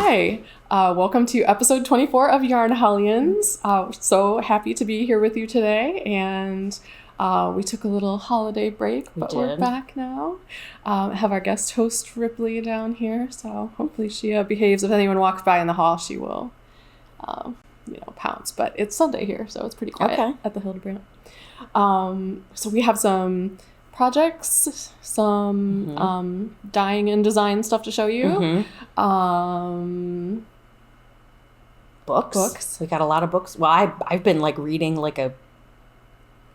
Hi, welcome to episode 24 of Yarn Hellions. So happy to be here with you today, and we took a little holiday break, but we're back now. Have our guest host Ripley down here, so hopefully she behaves. If anyone walks by in the hall, she will, pounce. But it's Sunday here, so it's pretty quiet at the Hildebrandt. So we have some projects, some dyeing and design stuff to show you. Books. We got a lot of books. Well, I've been reading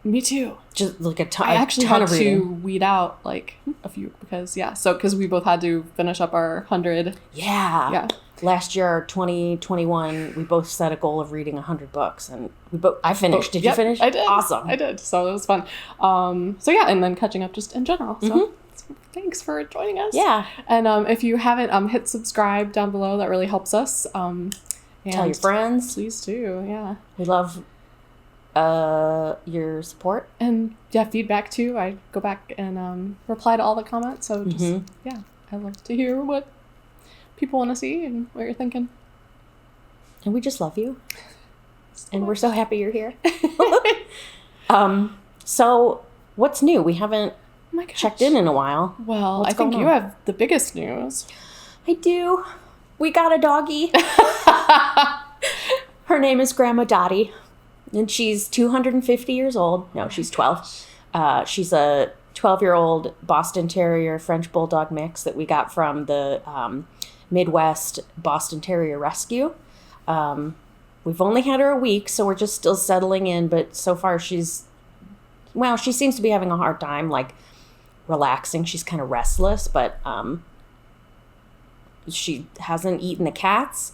Me too. Just a ton. I actually had to weed out a few because we both had to finish up our 100. Yeah. Last year, 2021, we both set a goal of reading 100 books, and I finished. Did you finish? I did. Awesome. I did. So it was fun. And then catching up just in general. So thanks for joining us. Yeah. And if you haven't, hit subscribe down below. That really helps us. And tell your friends. Please do. Yeah. We love your support and feedback too. I go back and reply to all the comments. So just I love to hear what people want to see and what you're thinking. And we just love you. And we're so happy you're here. So what's new? We haven't checked in a while. Well, I think you have the biggest news. I do. We got a doggy. Her name is Grandma Dade, and she's 250 years old. No, she's 12. She's a 12-year-old Boston Terrier French Bulldog mix that we got from the Midwest Boston Terrier Rescue. We've only had her a week, so we're just still settling in, but so far she seems to be having a hard time, relaxing. She's kind of restless, but she hasn't eaten the cats.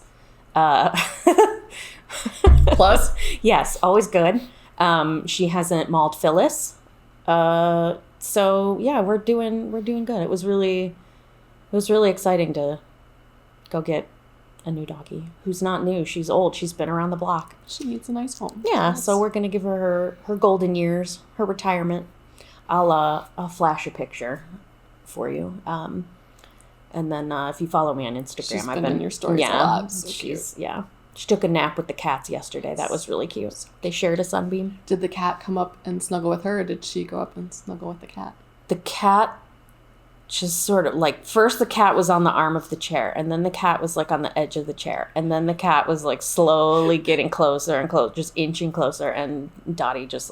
Plus? Yes, always good. She hasn't mauled Phyllis. So yeah, we're doing good. It was really exciting to go get a new doggy who's not new. She's old. She's been around the block. She needs a nice home. Yeah, so we're gonna give her golden years, her retirement. I'll flash a picture for you. And then if you follow me on Instagram, I've been in your stories a lot. So she's cute. Yeah. She took a nap with the cats yesterday. That was really cute. They shared a sunbeam. Did the cat come up and snuggle with her, or did she go up and snuggle with the cat? The cat just sort of first the cat was on the arm of the chair, and then the cat was on the edge of the chair, and then the cat was slowly getting closer and closer, just inching closer, and Dottie just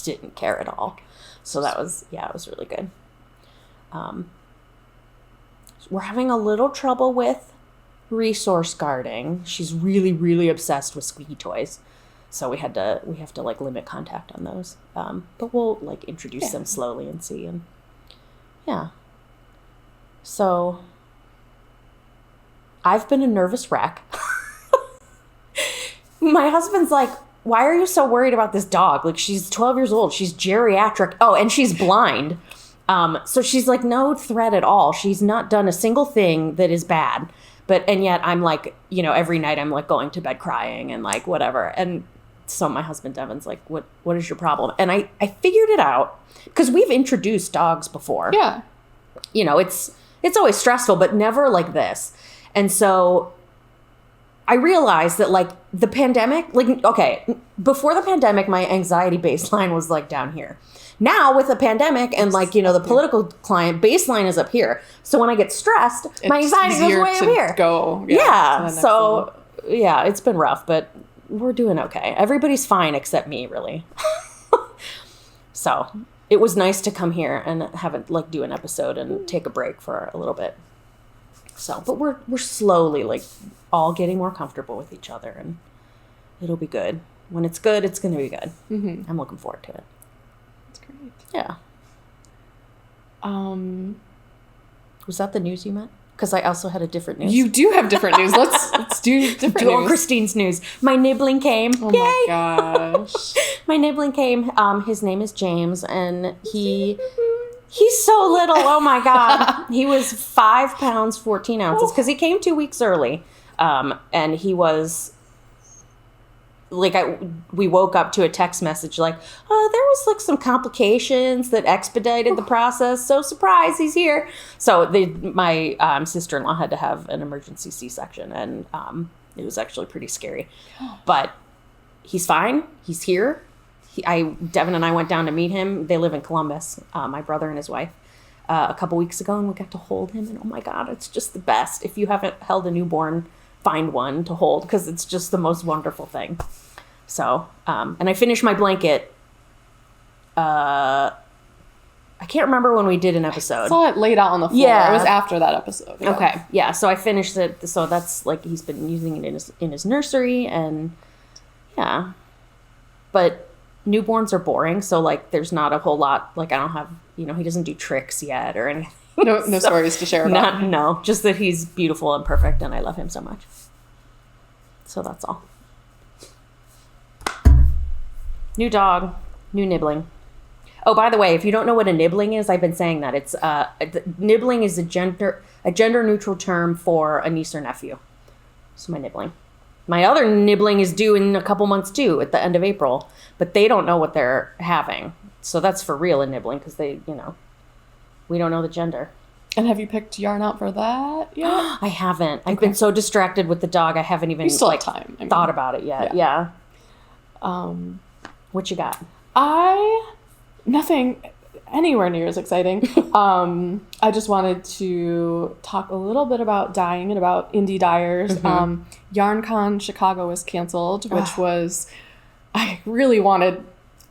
didn't care at all. So that was, it was really good. We're having a little trouble with resource guarding. She's really, really obsessed with squeaky toys. So we have to limit contact on those. But we'll introduce them slowly and see. And yeah. So I've been a nervous wreck. My husband's why are you so worried about this dog? She's 12 years old. She's geriatric. Oh, and she's blind. So she's no threat at all. She's not done a single thing that is bad. And yet I'm every night I'm going to bed crying and whatever. And so my husband Devin's what is your problem? And I figured it out because we've introduced dogs before. Yeah. It's always stressful, but never like this. And so I realized that the pandemic, before the pandemic, my anxiety baseline was down here. Now with the pandemic and the political climate, baseline is up here. So when I get stressed, my anxiety goes way up here. Yeah. So yeah, it's been rough, but we're doing okay. Everybody's fine except me, really. So it was nice to come here and have it do an episode and take a break for a little bit. So, but we're slowly all getting more comfortable with each other, and it'll be good. When it's good, it's going to be good. Mm-hmm. I'm looking forward to it. That's great. Yeah. Was that the news you meant? Because I also had a different news. You do have different news. Let's do different news. Christine's news. My nibbling came. Oh Yay! My gosh. My nibbling came. His name is James, and he's so little. Oh my God. He was 5 pounds, 14 ounces because he came 2 weeks early. And he was we woke up to a text message like, oh, there was like some complications that expedited the process. So surprise, he's here. So my sister-in-law had to have an emergency C-section, and it was actually pretty scary. But he's fine. He's here. Devin and I went down to meet him. They live in Columbus, my brother and his wife, a couple weeks ago, and we got to hold him. And oh my God, it's just the best. If you haven't held a newborn, find one to hold, because it's just the most wonderful thing. So, and I finished my blanket. I can't remember when we did an episode. I saw it laid out on the floor. Yeah. It was after that episode. Yeah. Okay. Yeah. So I finished it. So that's like, he's been using it in his nursery, and yeah. But newborns are boring. So like, there's not a whole lot, like I don't have, he doesn't do tricks yet or anything. No stories to share about. No, just that he's beautiful and perfect, and I love him so much. So that's all. New dog, new nibbling. Oh, by the way, if you don't know what a nibbling is, I've been saying that. It's nibbling is a gender neutral term for a niece or nephew. So my nibbling. My other nibbling is due in a couple months too, at the end of April, but they don't know what they're having. So that's for real a nibbling, because they, we don't know the gender. And have you picked yarn out for that yet? I haven't. I've been so distracted with the dog. I haven't even have time. Thought about it yet. Yeah. What you got? Nothing anywhere near as exciting. I just wanted to talk a little bit about dyeing and about indie dyers. Mm-hmm. YarnCon Chicago was canceled, which was, I really wanted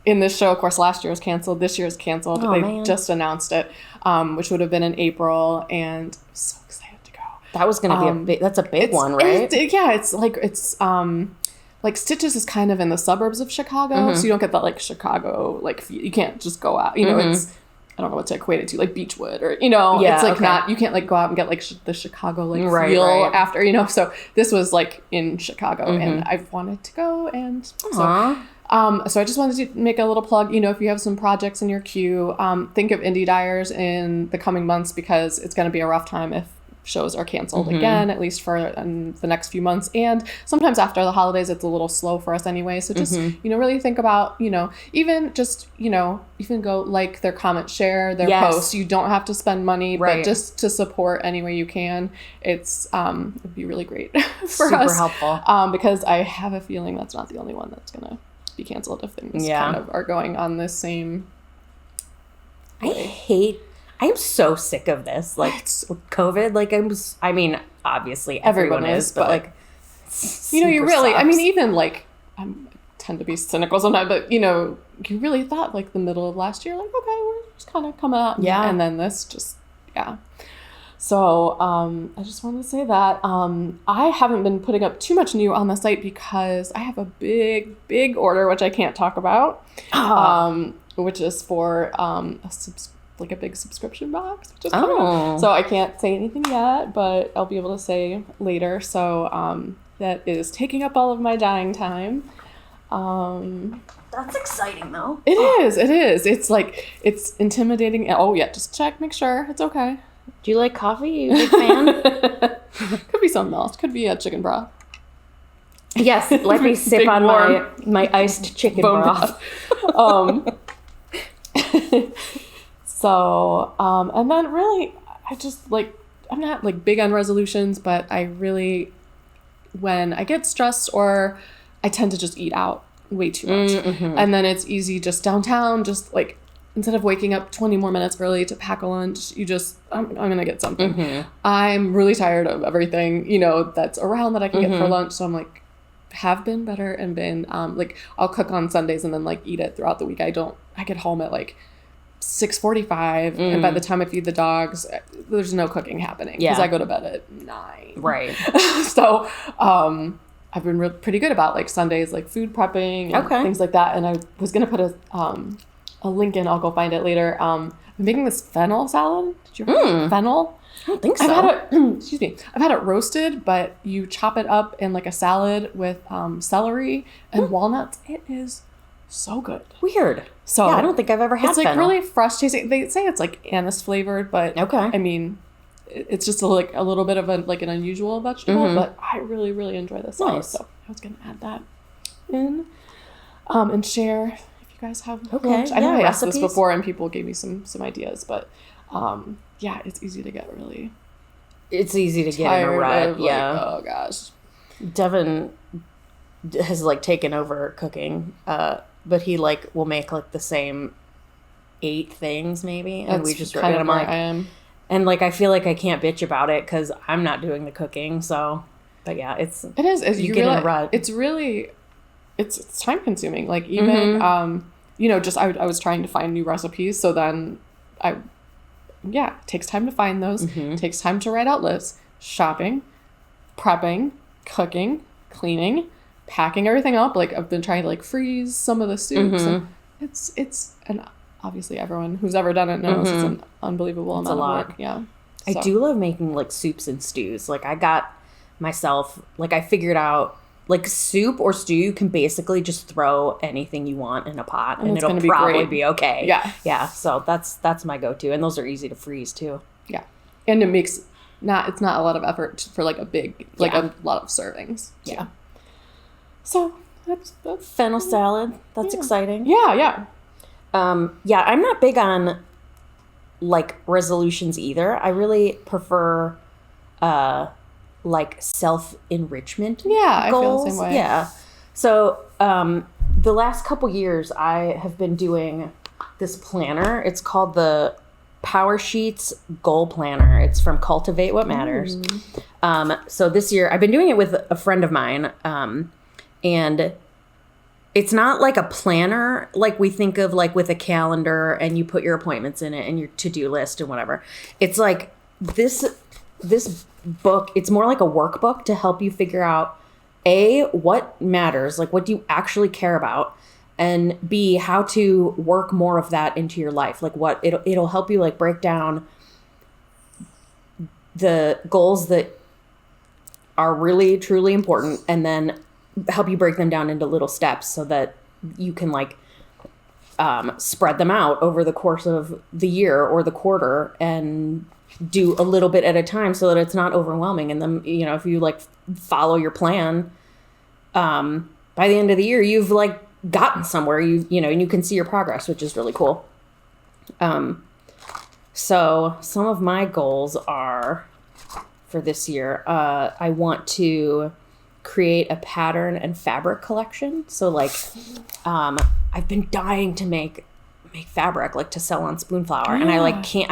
in this show. Of course, last year was canceled. This year is canceled. They just announced it, which would have been in April, and I'm so excited to go. That was going to be that's a big one, right? It's like Stitches is kind of in the suburbs of Chicago, so you don't get that like Chicago, like you can't just go out, it's, I don't know what to equate it to, like Beechwood or, it's like not, you can't like go out and get like the Chicago like feel after, so this was like in Chicago and I've wanted to go, and so I just wanted to make a little plug, if you have some projects in your queue, think of indie dyers in the coming months, because it's going to be a rough time if shows are canceled again, at least for the next few months. And sometimes after the holidays, it's a little slow for us anyway. So just, really think about, even just, even go like their comment, share their posts. You don't have to spend money, but just to support any way you can. It's, it'd be really great for us. Super helpful. Because I have a feeling that's not the only one that's going to be canceled if things kind of are going on this same way. I am so sick of this, like COVID. Like obviously everyone is, but like, you really, sucks. Even like, I tend to be cynical sometimes, but you really thought like the middle of last year, like, okay, we're just kind of coming out. Yeah. And then this just, So, I just wanted to say that, I haven't been putting up too much new on the site because I have a big order, which I can't talk about, which is for, a big subscription box, which is coming up. So I can't say anything yet, but I'll be able to say later. So that is taking up all of my dyeing time. That's exciting though. It is. It's like, it's intimidating. Oh yeah, just check, make sure it's okay. Do you like coffee? You a big fan? Could be something else. Could be a chicken broth. Yes, let me sip on my iced chicken broth. So, and then really, I just I'm not like big on resolutions, but I really, when I get stressed or I tend to just eat out way too much. And then it's easy just downtown, just like, instead of waking up 20 more minutes early to pack a lunch, I'm going to get something. I'm really tired of everything, that's around that I can get for lunch. So I'm like, have been better and been, I'll cook on Sundays and then eat it throughout the week. I get home at 6:45, and by the time I feed the dogs, there's no cooking happening because I go to bed at 9. Right. So I've been pretty good about Sundays, food prepping and things like that. And I was gonna put a link in. I'll go find it later. I'm making this fennel salad. Did you ever have fennel? I don't think so. Excuse me. I've had it roasted, but you chop it up in a salad with celery and walnuts. It is so good. Weird. So I don't think I've ever had it's fennel. Really fresh tasting. They say it's anise flavored, but it's just a little bit of an unusual vegetable, but I really, really enjoy this salad. So I was going to add that. in and share if you guys have lunch. I know I asked this before and people gave me some ideas, but yeah, it's easy to get really It's easy to get in a rut. Yeah. Oh gosh. Devin has like taken over cooking, but he like will make like the same 8 things maybe, and we just kind of like, and like I feel like I can't bitch about it because I'm not doing the cooking. So, but yeah, it is. You get in a rut. It's really, it's time consuming. Like even you know, just I was trying to find new recipes, so then it takes time to find those. It takes time to write out lists, shopping, prepping, cooking, cleaning, packing everything up. Like I've been trying to like freeze some of the soups. And it's and obviously everyone who's ever done it knows it's an unbelievable amount of work. Yeah. So. I do love making like soups and stews. Like I got myself, like I figured out like soup or stew, you can basically just throw anything you want in a pot and it'll probably be okay. Yeah. Yeah. So that's my go-to. And those are easy to freeze too. Yeah. And it makes it's not a lot of effort for like a big, like a lot of servings. Yeah. So that's fennel salad. That's exciting. Yeah. Yeah. Yeah, I'm not big on like resolutions either. I really prefer like self-enrichment goals. I feel the same way. Yeah. So the last couple years I have been doing this planner. It's called the Power Sheets Goal Planner. It's from Cultivate What Matters. So this year I've been doing it with a friend of mine, and it's not like a planner like we think of like with a calendar and you put your appointments in it and your to-do list and whatever. It's like this book, it's more like a workbook to help you figure out A, what matters, like what do you actually care about, and B, how to work more of that into your life. Like what it'll help you like break down the goals that are really truly important and then help you break them down into little steps so that you can like spread them out over the course of the year or the quarter and do a little bit at a time so that it's not overwhelming. And then, you know, if you like follow your plan, by the end of the year, you've like gotten somewhere, you know, and you can see your progress, which is really cool. So some of my goals are for this year, I want to create a pattern and fabric collection. So like, I've been dying to make fabric like to sell on Spoonflower, and I like can't.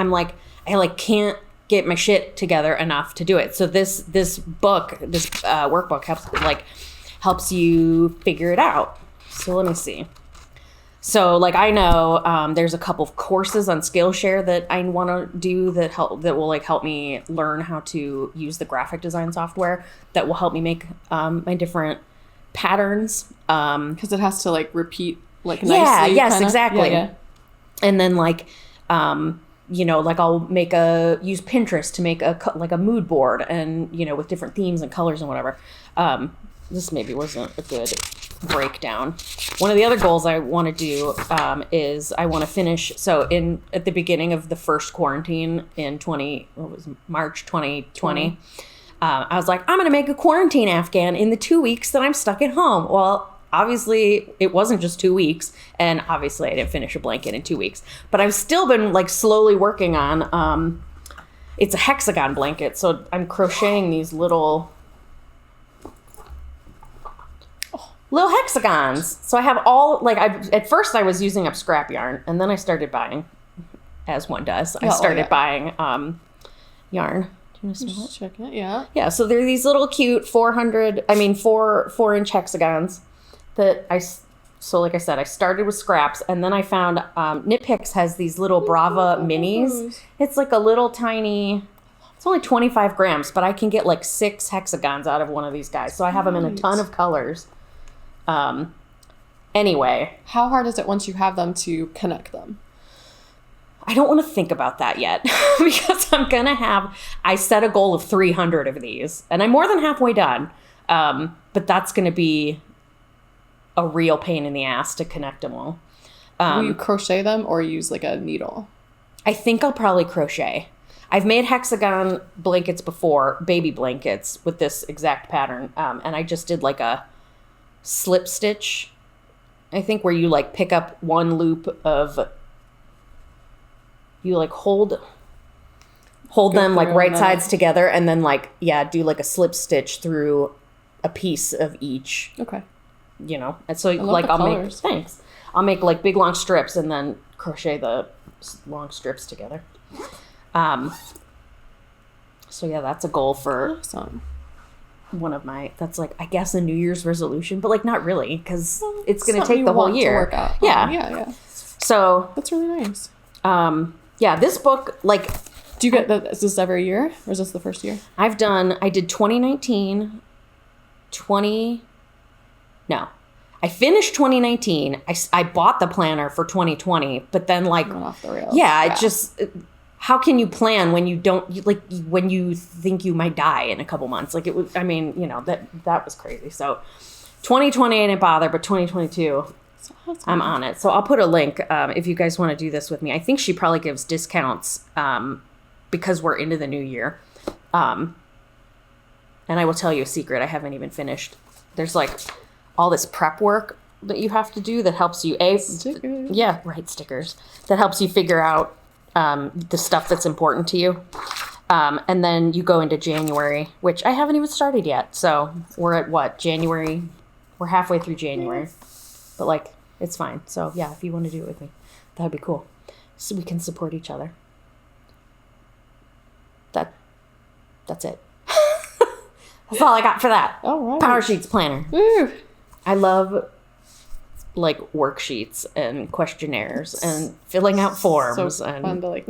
I can't get my shit together enough to do it. So this workbook helps you figure it out. So let me see. So like I know there's a couple of courses on Skillshare that I want to do that will like help me learn how to use the graphic design software that will help me make my different patterns. Because it has to like repeat like nicely. Yes, exactly. Yeah. And then like you know, like I'll use Pinterest to make a mood board, and you know, with different themes and colors and whatever. This maybe wasn't a good breakdown. One of the other goals I want to do is I want to finish. So at the beginning of the first quarantine in March 2020, I was like, I'm going to make a quarantine Afghan in the 2 weeks that I'm stuck at home. Well, obviously it wasn't just 2 weeks, and obviously I didn't finish a blanket in 2 weeks, but I've still been like slowly working on, it's a hexagon blanket. So I'm crocheting these little hexagons. So I have all like at first I was using up scrap yarn, and then I started buying, as one does. I started buying yarn. Do you want to smell it? Check it. Yeah. Yeah. So they're these little cute 4-inch hexagons that so like I said, I started with scraps, and then I found Knit Picks has these little Brava minis. It's like a little tiny. It's only 25 grams, but I can get like 6 hexagons out of one of these guys. So I have them in a ton of colors. Anyway, how hard is it once you have them to connect them? I don't want to think about that yet because I set a goal of 300 of these, and I'm more than halfway done. But that's going to be a real pain in the ass to connect them all. Will you crochet them or use like a needle? I think I'll probably crochet. I've made hexagon blankets before, baby blankets with this exact pattern. And I just did like slip stitch, I think, where you like pick up one loop of, you like hold them like right sides together, and then like, do like a slip stitch through a piece of each. Okay. You know, and so like I'll make like big long strips and then crochet the long strips together. So yeah, that's a goal for one of my, that's like, I guess, a New Year's resolution, but like not really, because it's going to take the whole year. To work out. Yeah. So that's really nice. This book, like, do you get that? Is this every year, or is this the first year? I did 2019, I finished 2019. I bought the planner for 2020, but then like, went off the rails. It just, how can you plan when you don't, when you think you might die in a couple months? Like, it was, I mean, you know, that was crazy. So 2020 I didn't bother, but 2022 I'm on it. So I'll put a link if you guys want to do this with me. I think she probably gives discounts because we're into the new year. And I will tell you a secret. I haven't even finished. There's like all this prep work that you have to do that helps you stickers. Stickers that helps you figure out the stuff that's important to you. And then you go into January, which I haven't even started yet. So we're at what? January? We're halfway through January. But like, it's fine. So yeah, if you want to do it with me, that'd be cool. So we can support each other. That's it. That's all I got for that. All right. Power Sheets planner. Woo. I love like worksheets and questionnaires and filling out forms. So and fun to like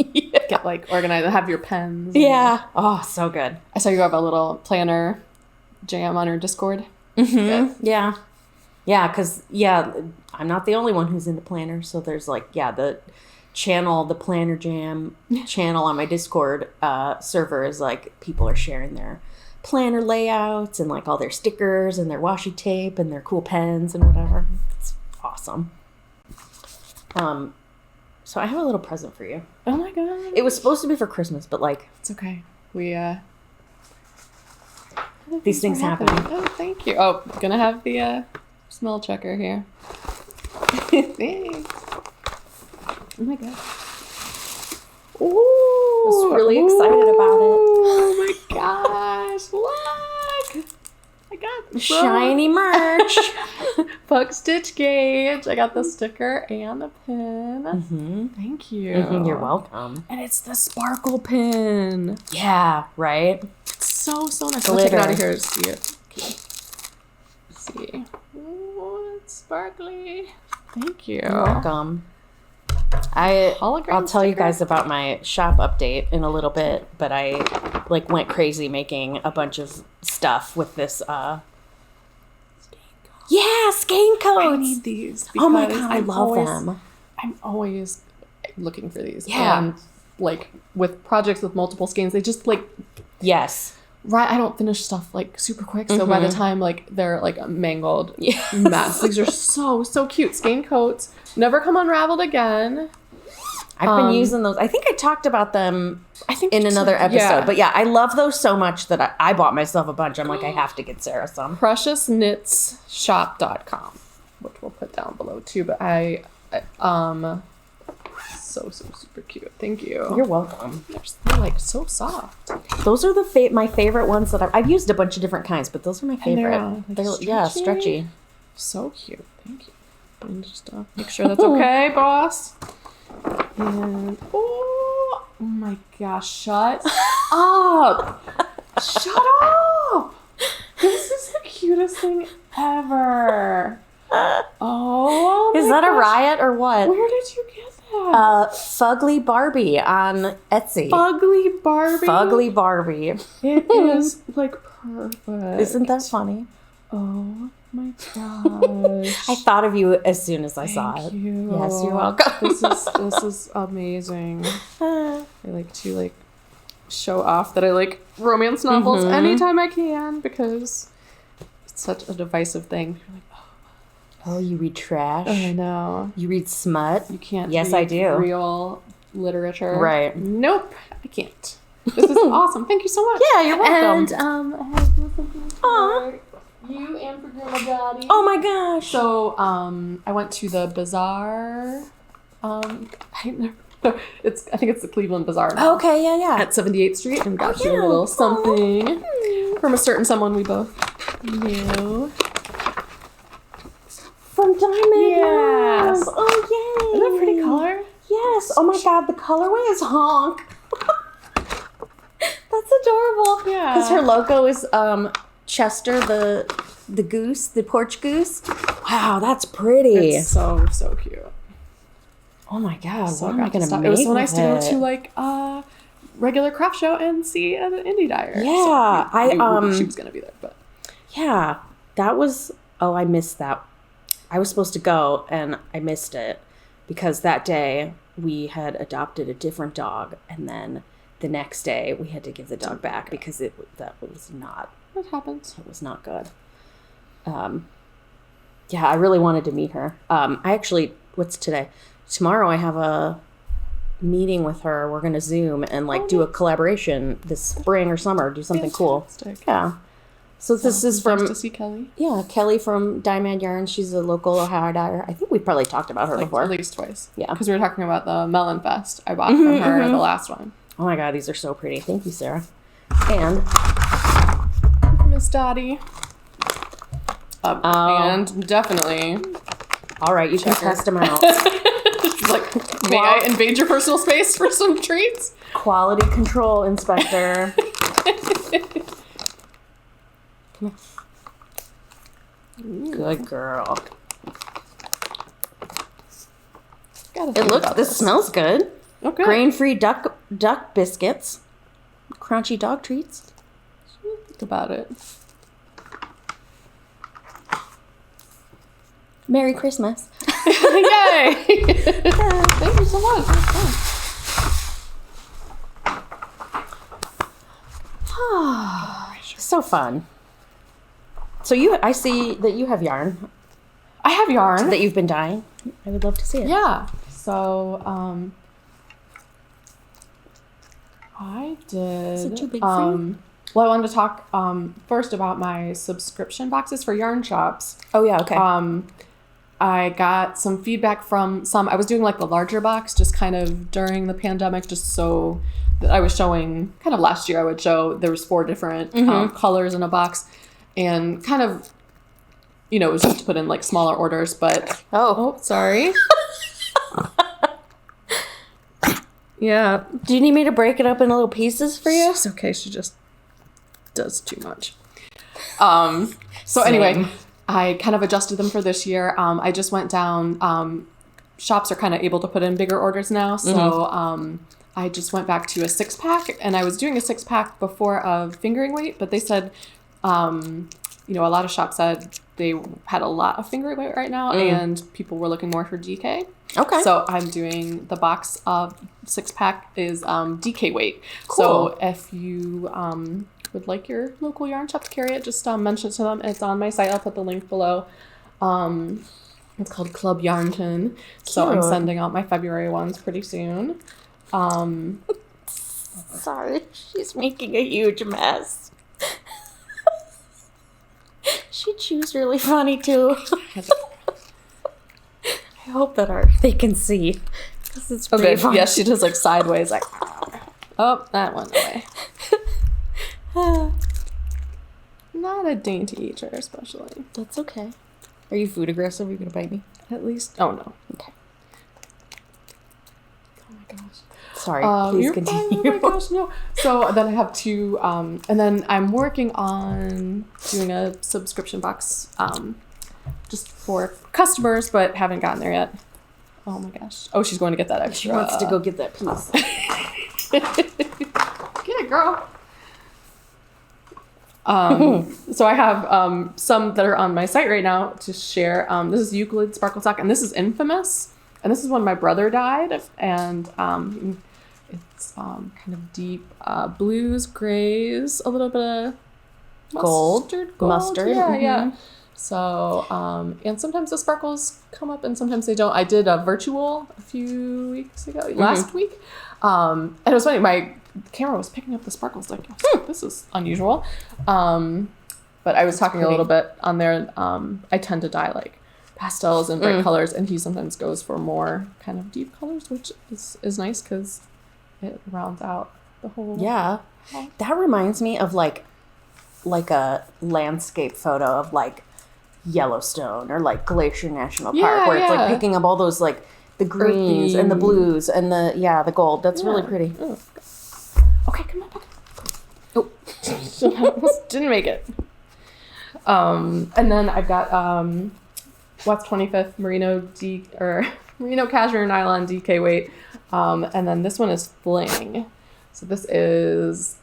get like organized and have your pens. Yeah. Oh, so good. I saw you have a little planner jam on your Discord. Mm-hmm. Yeah. Yeah, because I'm not the only one who's into planners. So there's like the channel, the planner jam channel on my Discord server is like people are sharing their planner layouts and like all their stickers and their washi tape and their cool pens and whatever. It's awesome. So I have a little present for you. Oh my god. It was supposed to be for Christmas, but like, it's okay. We these things happen. Oh, thank you. Oh, gonna have the smell checker here. Thanks. Oh my god. Ooh, I was really excited about it. Oh my gosh, look! I got shiny merch. Book Stitch Gauge. I got the sticker and the pin. Mm-hmm. Thank you. Mm-hmm, you're welcome. And it's the sparkle pin. Yeah, right? It's so nice. Glitter. I'll take it out of here to see it. Okay. Let's see. Oh, it's sparkly. Thank you. You're welcome. I'll tell you guys about my shop update in a little bit, but I like went crazy making a bunch of stuff with this skein coats. I need these. Oh my god, I love them. I'm always looking for these. Yeah. And like with projects with multiple skeins, they just like yes. Right, I don't finish stuff like super quick, so by the time like they're like a mangled mess. These are so cute. Skein coats never come unraveled again. I've been using those. I think I talked about them in another episode. Yeah. But yeah, I love those so much that I bought myself a bunch. I'm like, I have to get Sarah some. PreciousKnitsShop.com, which we'll put down below too. But so super cute. Thank you. You're welcome. They're like so soft. Those are my favorite ones that I've used a bunch of different kinds, but those are my favorite. They're stretchy. So cute. Thank you. And just make sure that's okay, boss. And oh my gosh, shut up! Shut up! This is the cutest thing ever. Oh, is that a riot or what? Where did you get that? Fugly Barbie on Etsy. Fugly Barbie. Fugly Barbie. It is like perfect. Isn't that funny? Oh my gosh! I thought of you as soon as I saw it. Thank you. Yes, you're welcome. This is amazing. I like to show off that I like romance novels anytime I can because it's such a divisive thing. You're like, oh, you read trash? I know. You read smut? You can't. Yes, read I do. Real literature. Right. Nope, I can't. This is awesome. Thank you so much. Yeah, you're welcome. And I have you and for Grandma Dade. Oh my gosh. So, I went to the bazaar. I think it's the Cleveland Bazaar now. Okay, yeah. At 78th Street and got you a little something from a certain someone we both knew. From Diamond. Yes. Oh, yay. Isn't that a pretty color? Yes. Oh my God, the colorway is Hoang. That's adorable. Yeah. Because her logo is Chester, the goose, the porch goose. Wow, that's pretty. It's so cute. Oh my God, So what am I going to make? It was so nice to go it? to like a regular craft show and see an indie dyer. Yeah, so we knew she was gonna be there, but yeah, that was. Oh, I missed that. I was supposed to go and I missed it because that day we had adopted a different dog, and then the next day we had to give the dog back because that was not. What happens? It was not good. Yeah, I really wanted to meet her. I actually, what's today? Tomorrow I have a meeting with her. We're going to Zoom and do a collaboration this spring or summer, do something Fantastic. Cool. Yeah. So this is from... Nice to see Kelly. Yeah, Kelly from Diamond Yarn. She's a local Ohio dyer. I think we've probably talked about her before. At least twice. Yeah. Because we were talking about the Melon Fest I bought from her, the last one. Oh my God, these are so pretty. Thank you, Sarah. And... Miss Dottie. And definitely... All right, you can test them out. May I invade your personal space for some treats? Quality control inspector. Good girl. This smells good. Okay. Grain-free duck biscuits. Crunchy dog treats. Think about it. Merry Christmas. Yay! Thank you so much. So fun. So I see that you have yarn. I have yarn that you've been dyeing. I would love to see it. Yeah. So, I did. Is it too big for you? Well, I wanted to talk first about my subscription boxes for yarn shops. Oh yeah, okay. I got some feedback from some. I was doing the larger box just kind of during the pandemic, just so that I was showing. Kind of last year, I would show there was 4 different colors in a box, and kind of, it was just to put in smaller orders. But sorry. Yeah. Do you need me to break it up in little pieces for you? It's okay. She just does too much. Anyway, I kind of adjusted them for this year. I just went down. Shops are kind of able to put in bigger orders now. So I just went back to a 6-pack, and I was doing a 6-pack before of fingering weight, but they said, a lot of shops said they had a lot of fingering weight right now, and people were looking more for DK. Okay. So I'm doing the box of 6-pack is DK weight. Cool. So if you would like your local yarn shop to carry it, just mention it to them. It's on my site. I'll put the link below. It's called Club Yarnton. So I'm sending out my February ones pretty soon. Sorry, she's making a huge mess. She chews really funny too. I hope that they can see. Because it's pretty fun. Yes, she does sideways, oh, that went away. Not a dainty eater, especially. That's okay. Are you food aggressive? Are you going to bite me? At least. Oh, no. Okay. Oh, my gosh. Sorry. Please continue. Oh, my gosh, no. So then I have 2, and then I'm working on doing a subscription box just for customers, but haven't gotten there yet. Oh, my gosh. Oh, she's going to get that extra. She wants to go get that piece. Get it, girl. So I have some that are on my site right now to share. This is Euclid Sparkle Sock, and this is Infamous. And this is when my brother died. And it's kind of deep blues, grays, a little bit of gold. Mustard. Yeah, yeah. So, and sometimes the sparkles come up and sometimes they don't. I did a virtual a few weeks ago, last week. And it was funny, my camera was picking up the sparkles, this is unusual. But I was talking a little bit on there. I tend to dye like pastels and bright colors, and he sometimes goes for more kind of deep colors, which is nice because it rounds out the whole. Yeah, that reminds me of like a landscape photo of like Yellowstone or like Glacier National Park, where it's like picking up all those like the greens and the blues and the gold. That's really pretty. Oh. Okay, come on. Oh, almost didn't make it. And then I've got Watts 25th Merino Cashmere Nylon DK weight, and then this one is Fling. So this is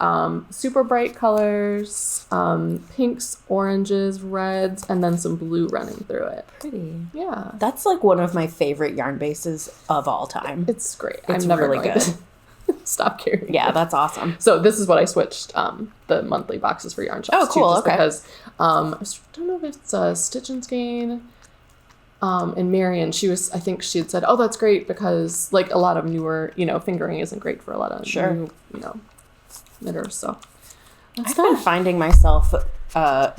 super bright colors, pinks, oranges, reds, and then some blue running through it. Pretty. Yeah. That's like one of my favorite yarn bases of all time. It's great. It's I'm never really going good. to stop carrying Yeah, it. that's awesome. So this is what I switched the monthly boxes for yarn shops. Oh, cool. To, just okay. Because I don't know if it's Stitch and Skein. And Marion, I think she had said, oh, that's great because like a lot of newer, fingering isn't great for a lot of new, knitters. So I've been finding myself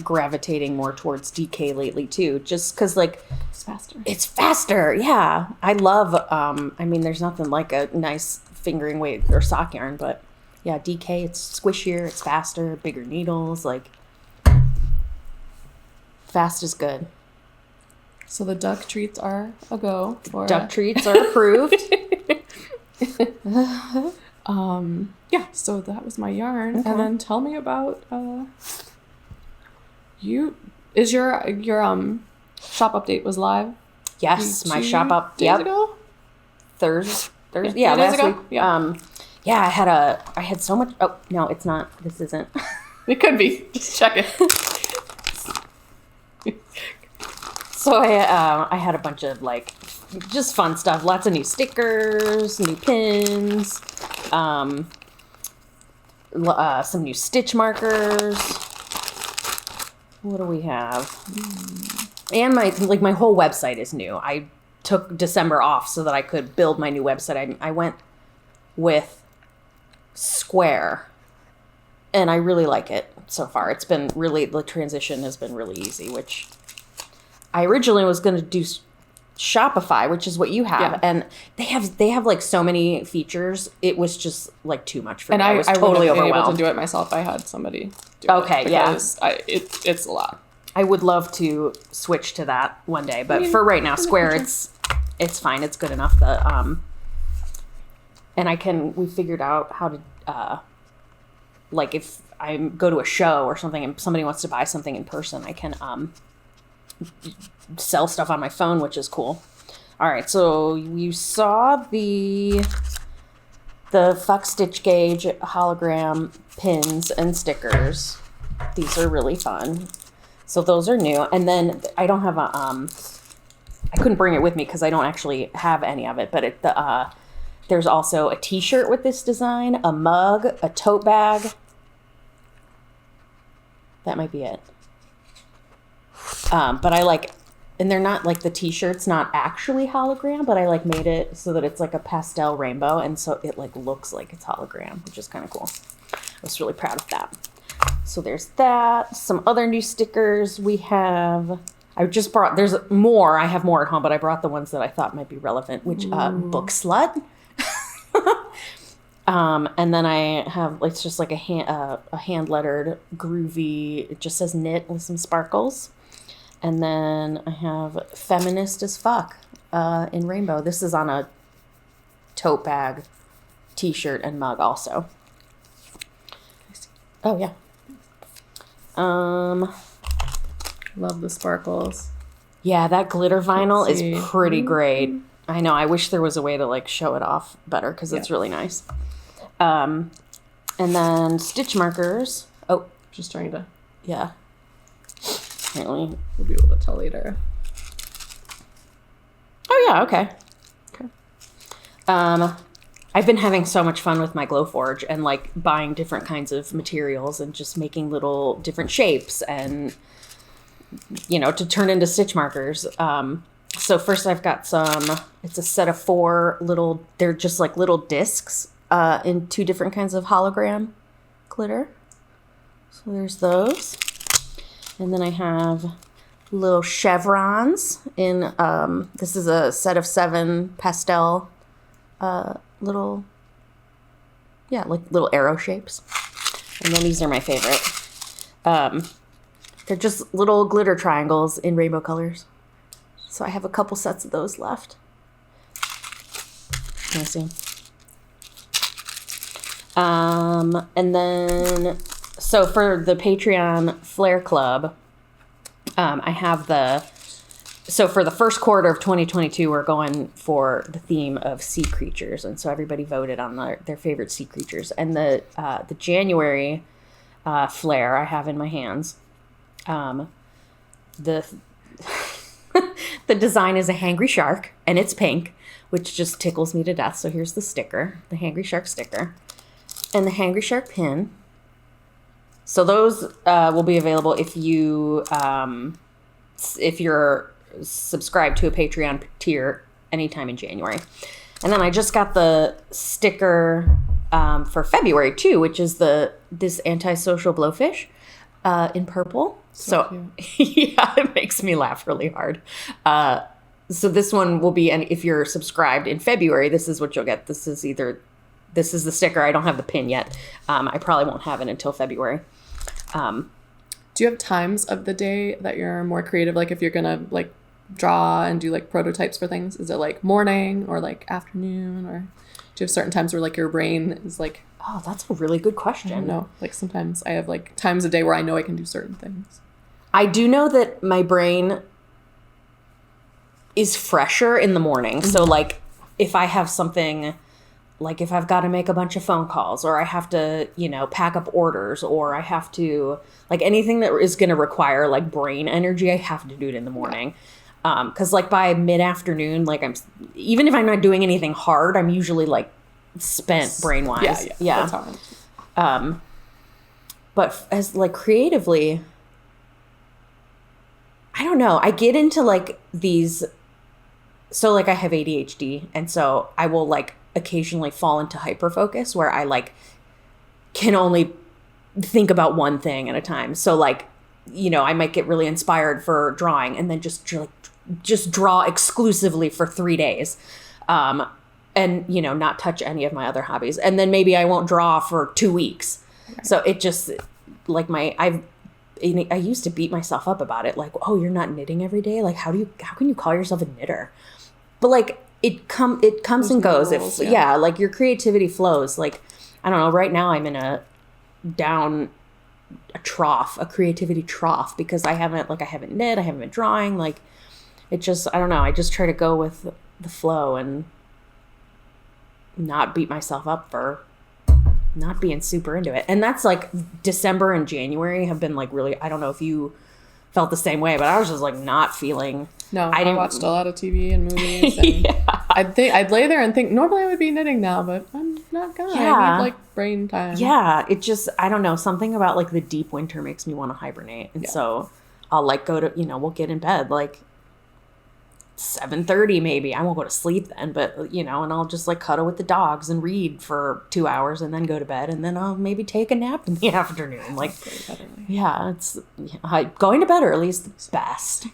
gravitating more towards DK lately too, just because like it's faster. Yeah, I love. There's nothing like a nice fingering weight or sock yarn, but yeah, DK. It's squishier, it's faster, bigger needles. Like fast is good. So the duck treats are a go. Duck treats are approved. Yeah, so that was my yarn. Okay. And then tell me about you. Is your shop update was live? Yes, my shop days ago? Thursday. Yeah, last ago? week. Yeah. I had so much. Oh no, it's not. This isn't. It could be. Just check it. So I had a bunch of like just fun stuff. Lots of new stickers, new pins, some new stitch markers. What do we have? And my whole website is new. I took December off so that I could build my new website. I went with Square, and I really like it so far. It's been really, the transition has been really easy, which I originally was going to do Shopify, which is what you have, and they have like so many features. It was just like too much for me. I was totally overwhelmed. Able to do it myself. I had somebody do it. Because it's a lot. I would love to switch to that one day, but for right now, Square, it's fine. It's good enough that and we figured out how to like if I go to a show or something and somebody wants to buy something in person, I can sell stuff on my phone, which is cool. All right, so you saw the Fuck Stitch Gauge hologram pins and stickers. These are really fun. So those are new. And then I don't have a I couldn't bring it with me because I don't actually have any of it, but there's also a t-shirt with this design, a mug, a tote bag. That might be it. But I like, and they're not like the t-shirt's not actually hologram, but I like made it so that it's like a pastel rainbow, and so it like looks like it's hologram, which is kind of cool. I was really proud of that. So there's that. Some other new stickers we have. I just brought, there's more. I have more at home, but I brought the ones that I thought might be relevant, which Book Slut. And then I have, it's just like a hand lettered groovy, it just says knit with some sparkles. And then I have Feminist as Fuck in rainbow. This is on a tote bag, t-shirt, and mug also. Oh, yeah. Love the sparkles. Yeah, that glitter vinyl is pretty great. I know. I wish there was a way to like show it off better because it's really nice. And then stitch markers. Oh, just trying to. Yeah. Apparently, we'll be able to tell later. Oh yeah. Okay. I've been having so much fun with my Glowforge and like buying different kinds of materials and just making little different shapes and to turn into stitch markers. So first I've got it's a set of 4 little, they're just like little discs in 2 different kinds of hologram glitter. So there's those. And then I have little chevrons in, this is a set of 7 pastel, little arrow shapes. And then these are my favorite. They're just little glitter triangles in rainbow colors. So I have a couple sets of those left. Let me see. And then, so for the Patreon Flare Club, I have so for the first quarter of 2022, we're going for the theme of sea creatures. And so everybody voted on their favorite sea creatures. And the January flare I have in my hands. The design is a hangry shark, and it's pink, which just tickles me to death. So here's the sticker, the hangry shark sticker, and the hangry shark pin. So those will be available if you're subscribed to a Patreon tier anytime in January. And then I just got the sticker for February too, which is this antisocial blowfish in purple. So yeah, it makes me laugh really hard. So this one will be, and if you're subscribed in February, this is what you'll get. This is the sticker. I don't have the pin yet. I probably won't have it until February. Do you have times of the day that you're more creative? Like if you're gonna like draw and do like prototypes for things, is it like morning or like afternoon, or do you have certain times where like your brain is like? Oh, that's a really good question. I don't know. Like sometimes I have like times of day where I know I can do certain things. I do know that my brain is fresher in the morning. Mm-hmm. So like if I have something, like if I've got to make a bunch of phone calls, or I have to, pack up orders, or I have to, like anything that is going to require like brain energy, I have to do it in the morning. Because like by mid-afternoon, like even if I'm not doing anything hard, I'm usually like spent brain-wise. Yeah. That's hard. But as like creatively, I don't know. I get into like these, so like I have ADHD, and so I will like occasionally fall into hyperfocus where I like can only think about one thing at a time. So like, I might get really inspired for drawing and then just draw exclusively for 3 days. And, not touch any of my other hobbies. And then maybe I won't draw for 2 weeks. Okay. So it just like I used to beat myself up about it. Like, oh, you're not knitting every day. Like, how can you call yourself a knitter? But like, it comes and goes. Rules, like your creativity flows. Like, I don't know, right now I'm in a creativity trough because I haven't knit, I haven't been drawing. Like, it just, I don't know. I just try to go with the flow and not beat myself up for not being super into it. And that's like December and January have been like really, I don't know if you felt the same way, but I was just like not feeling. No, I watched a lot of TV and movies. And yeah. I'd lay there and think normally I would be knitting now, but I'm not gonna. Yeah. I need like brain time. Yeah, it just, I don't know, something about like the deep winter makes me want to hibernate, and so I'll like go to, we'll get in bed like 7:30 maybe. I won't go to sleep then, but and I'll just like cuddle with the dogs and read for 2 hours and then go to bed, and then I'll maybe take a nap in the afternoon. Like, going to bed early is the best.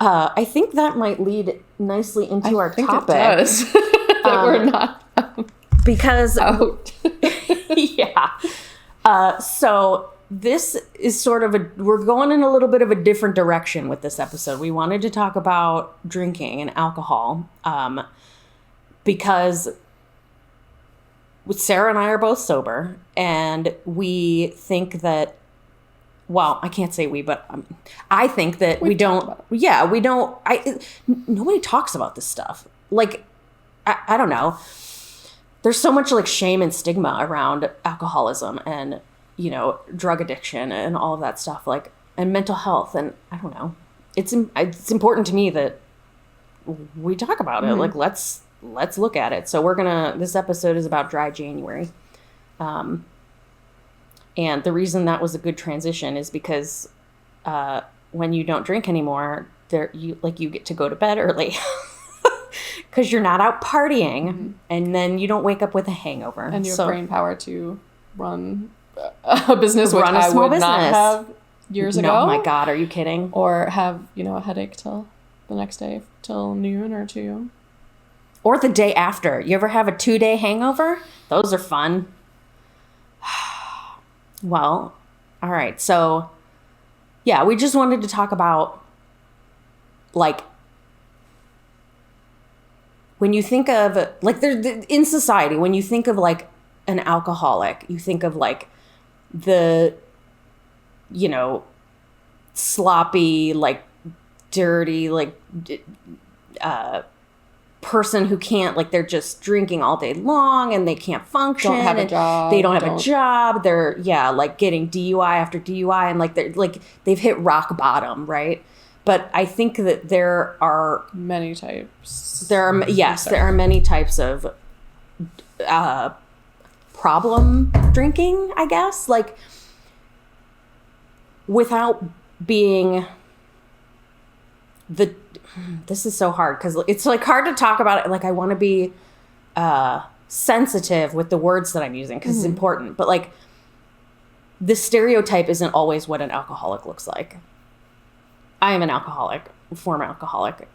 I think that might lead nicely into our topic. It does. That we're not because out. So this is sort of we're going in a little bit of a different direction with this episode. We wanted to talk about drinking and alcohol, because Sarah and I are both sober, and we think that, well, I can't say we, but I think that we don't. Yeah, we don't. Nobody talks about this stuff. Like, I don't know. There's so much like shame and stigma around alcoholism and drug addiction and all of that stuff, like, and mental health, and I don't know. It's important to me that we talk about it. Like, let's look at it. So this episode is about dry January. And the reason that was a good transition is because when you don't drink anymore, you get to go to bed early because you're not out partying, and then you don't wake up with a hangover. And you have brain power to run a business, which I would not have years ago. Oh my God, are you kidding? Or have, a headache till the next day, till noon or 2. Or the day after. You ever have a 2-day hangover? Those are fun. Well, all right. So, yeah, we just wanted to talk about, like, when you think of, like, in society, when you think of, like, an alcoholic, you think of, like, the, sloppy, like, dirty, like, person who can't, like, they're just drinking all day long and they can't function. Don't have a job. They don't have a job. They're, like, getting DUI after DUI and, like, they've hit rock bottom, right? But I think that there are many types. There are many types of problem drinking, I guess, like, without being this is so hard because it's, like, hard to talk about it. Like, I want to be sensitive with the words that I'm using because it's important. But, like, the stereotype isn't always what an alcoholic looks like. I am an alcoholic, former alcoholic.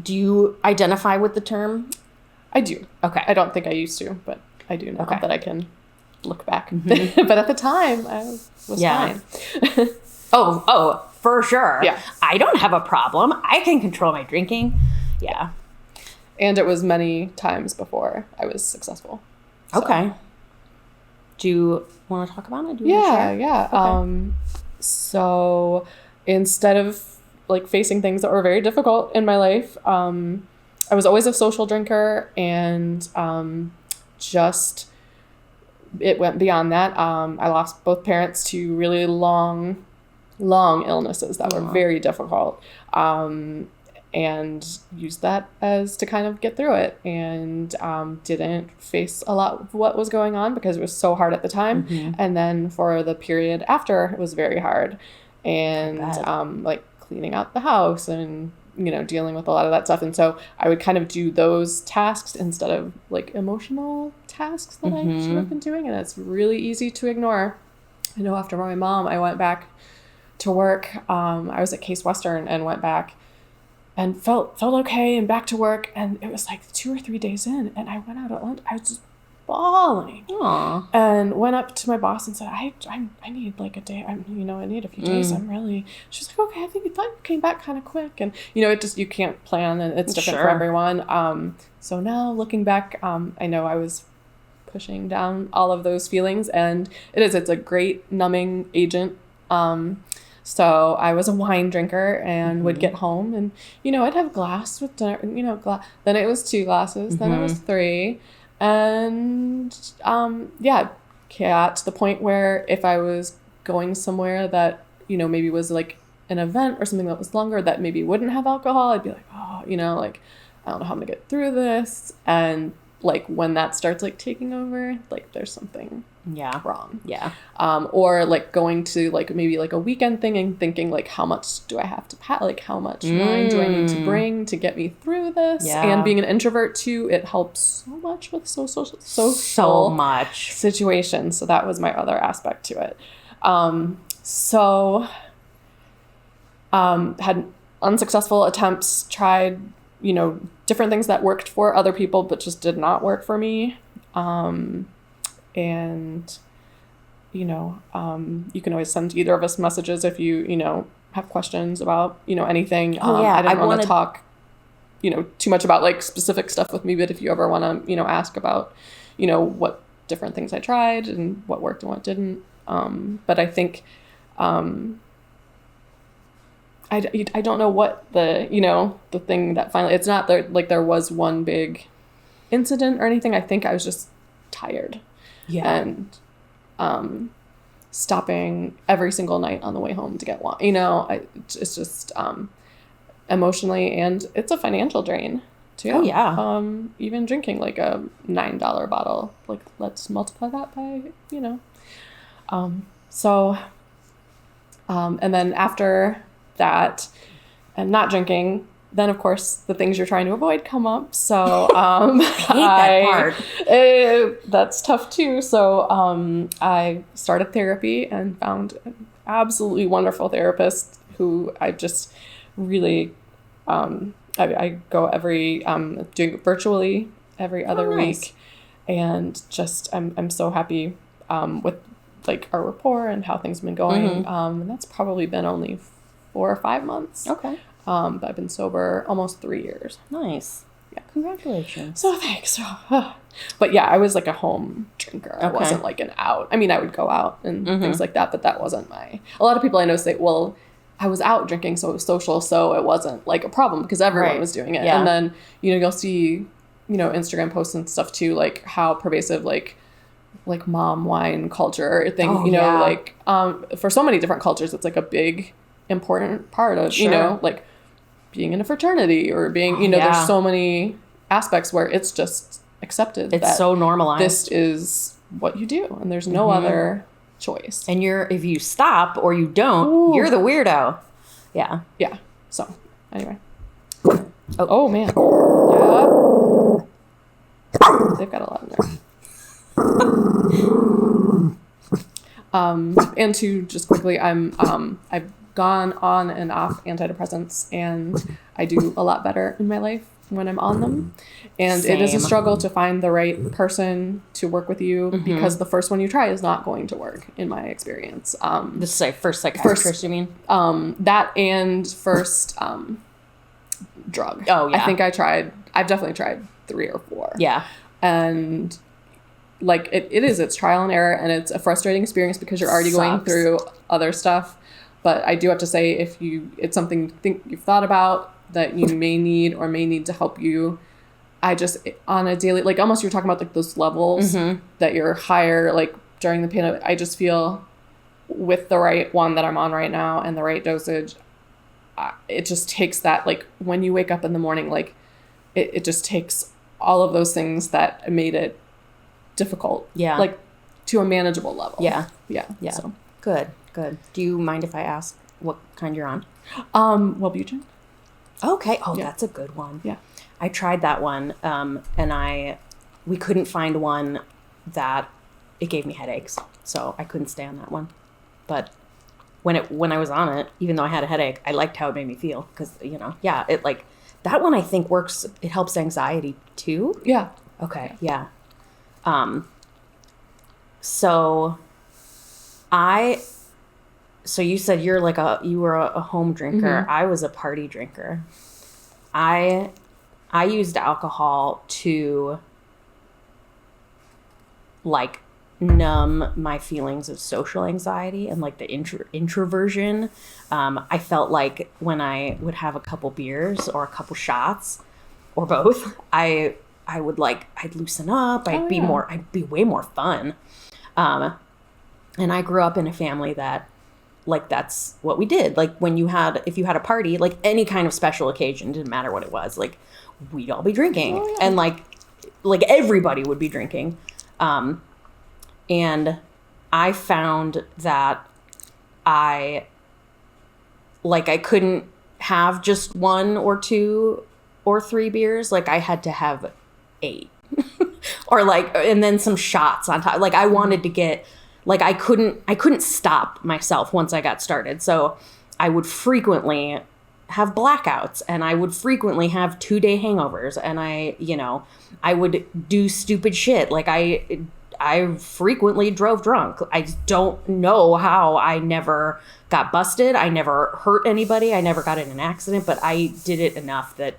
Do you identify with the term? I do. Okay. I don't think I used to, but I do now that I can look back. Mm-hmm. But at the time, I was fine. Oh, for sure. Yeah. I don't have a problem. I can control my drinking. Yeah. And it was many times before I was successful. So. Okay. Do you want to talk about it? Yeah. Okay. So instead of, like, facing things that were very difficult in my life, I was always a social drinker, and just it went beyond that. I lost both parents to really long illnesses that were very difficult, and used that as to kind of get through it, and didn't face a lot of what was going on because it was so hard at the time. And then for the period after, it was very hard, and like cleaning out the house and dealing with a lot of that stuff. And so I would kind of do those tasks instead of, like, emotional tasks that I should have been doing, and it's really easy to ignore. I know after my mom, I went back to work. I was at Case Western and went back and felt okay and back to work, and it was like 2 or 3 days in, and I went out at lunch. I was just bawling. Aww. And went up to my boss and said, I need, like, a day. I need a few days. She's like, okay, I think you came back kind of quick. And, it just, you can't plan, and it's different for everyone. So now looking back, I know I was pushing down all of those feelings, and it's a great numbing agent. So I was a wine drinker and would get home and, I'd have a glass with dinner, then it was 2 glasses, then it was 3. And, got to the point where if I was going somewhere that, maybe was like an event or something that was longer that maybe wouldn't have alcohol, I'd be like, like, I don't know how I'm gonna get through this. And, like, when that starts, like, taking over, like, there's something wrong. Yeah. Or, like, going to, like, maybe, like, a weekend thing and thinking, like, how much do I have to like, how much wine do I need to bring to get me through this? Yeah. And being an introvert, too, it helps so much with social situations. So that was my other aspect to it. Had unsuccessful attempts, tried, different things that worked for other people, but just did not work for me. And, you can always send either of us messages if you, have questions about, anything. I didn't want to talk, too much about, like, specific stuff with me, but if you ever want to, ask about, what different things I tried and what worked and what didn't. But I think, I don't know what the thing that finally, it's not there, like, there was one big incident or anything. I think I was just tired. Yeah. And stopping every single night on the way home to get wine. It's just emotionally, and it's a financial drain too. Oh yeah. Even drinking, like, a $9 bottle, like, let's multiply that by, and then after that and not drinking, then of course the things you're trying to avoid come up. So I hate that part. That's tough too. So I started therapy and found absolutely wonderful therapist who I just really, I go every, doing it virtually every other week. And just, I'm so happy with like our rapport and how things have been going. And that's probably been only 4 or 5 months. Okay. But I've been sober almost 3 years. Nice. Yeah. Congratulations. So thanks. But yeah, I was like a home drinker. I wasn't like an out. I mean, I would go out and things like that, but that wasn't a lot of people I know say, well, I was out drinking, so it was social, so it wasn't like a problem because everyone was doing it. Yeah. And then, you'll see, Instagram posts and stuff too, like how pervasive like mom wine culture thing, like for so many different cultures, it's like a big important part of, like being in a fraternity or being, there's so many aspects where it's just accepted. It's so normalized. This is what you do and there's no other choice. And if you stop or you don't, you're the weirdo. Yeah. Yeah. So anyway. Oh man. Yeah. They've got a lot in there. And to just quickly, I've gone on and off antidepressants and I do a lot better in my life when I'm on them. And it is a struggle to find the right person to work with you because the first one you try is not going to work in my experience. This is like first psychiatrist, you mean? That and first drug. Oh, yeah. I've definitely tried 3 or 4. Yeah. And like it's trial and error and it's a frustrating experience because you're already going through other stuff. But I do have to say, if it's something you think you've thought about that you may need to help you, I just, on a daily, like almost you're talking about like those levels that you're higher, like during the pandemic, I just feel with the right one that I'm on right now and the right dosage, it just takes that, like when you wake up in the morning, like it just takes all of those things that made it difficult. Yeah. Like to a manageable level. Yeah. Yeah. Yeah. So. Good. Do you mind if I ask what kind you're on? Wellbutrin. Okay. Oh, that's a good one. Yeah. I tried that one, and we couldn't find one that it gave me headaches, so I couldn't stay on that one. But when I was on it, even though I had a headache, I liked how it made me feel because it like that one I think works. It helps anxiety too. Yeah. Okay. Yeah. So you said you were a home drinker. I was a party drinker. I used alcohol to like numb my feelings of social anxiety and like the introversion. I felt like when I would have a couple beers or a couple shots or both, I'd loosen up. I'd be way more fun. And I grew up in a family that like that's what we did. Like if you had a party, like any kind of special occasion, didn't matter what it was, like we'd all be drinking and like everybody would be drinking. And I found that I couldn't have just 1 or 2 or 3 beers. Like I had to have 8 or and then some shots on top. Like I wanted to get, like I couldn't stop myself once I got started. So I would frequently have blackouts and I would frequently have 2-day hangovers and I would do stupid shit. Like I frequently drove drunk. I don't know how I never got busted. I never hurt anybody. I never got in an accident, but I did it enough that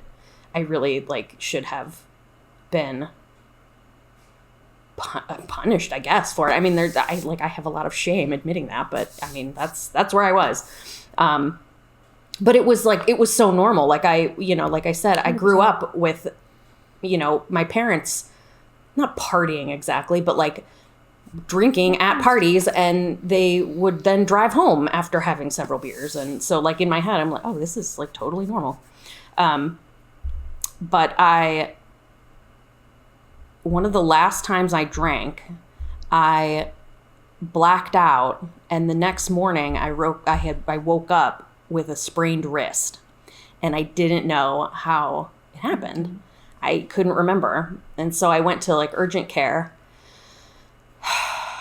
I really should have been punished, I guess, for it. I mean, I have a lot of shame admitting that, but I mean, that's where I was. But it was so normal. Like I said, I grew up with, my parents not partying exactly, but drinking at parties, and they would then drive home after having several beers. And so in my head, I'm like, oh, this is totally normal. But one of the last times I drank, I blacked out, and the next morning I woke up with a sprained wrist, and I didn't know how it happened. I couldn't remember, and so I went to urgent care.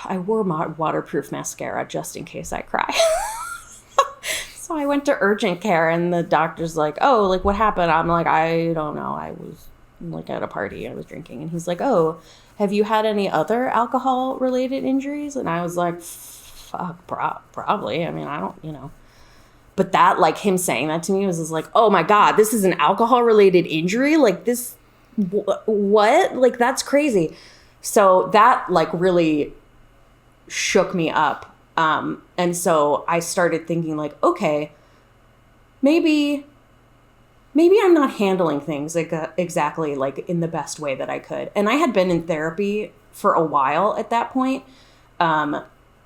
I wore my waterproof mascara just in case I cry. So I went to urgent care, and the doctor's like, oh, like, what happened? I'm like, I don't know. I was like at a party. I was drinking. And he's like, oh, have you had any other alcohol related injuries? And I was like, fuck, probably. I mean, I don't, you know. But that, like, him saying that to me was just like, oh my God, this is an alcohol related injury? Like, this, what? Like, that's crazy. So that, like, really shook me up. And so I started thinking, like, okay, maybe I'm not handling things like exactly like in the best way that I could. And I had been in therapy for a while at that point,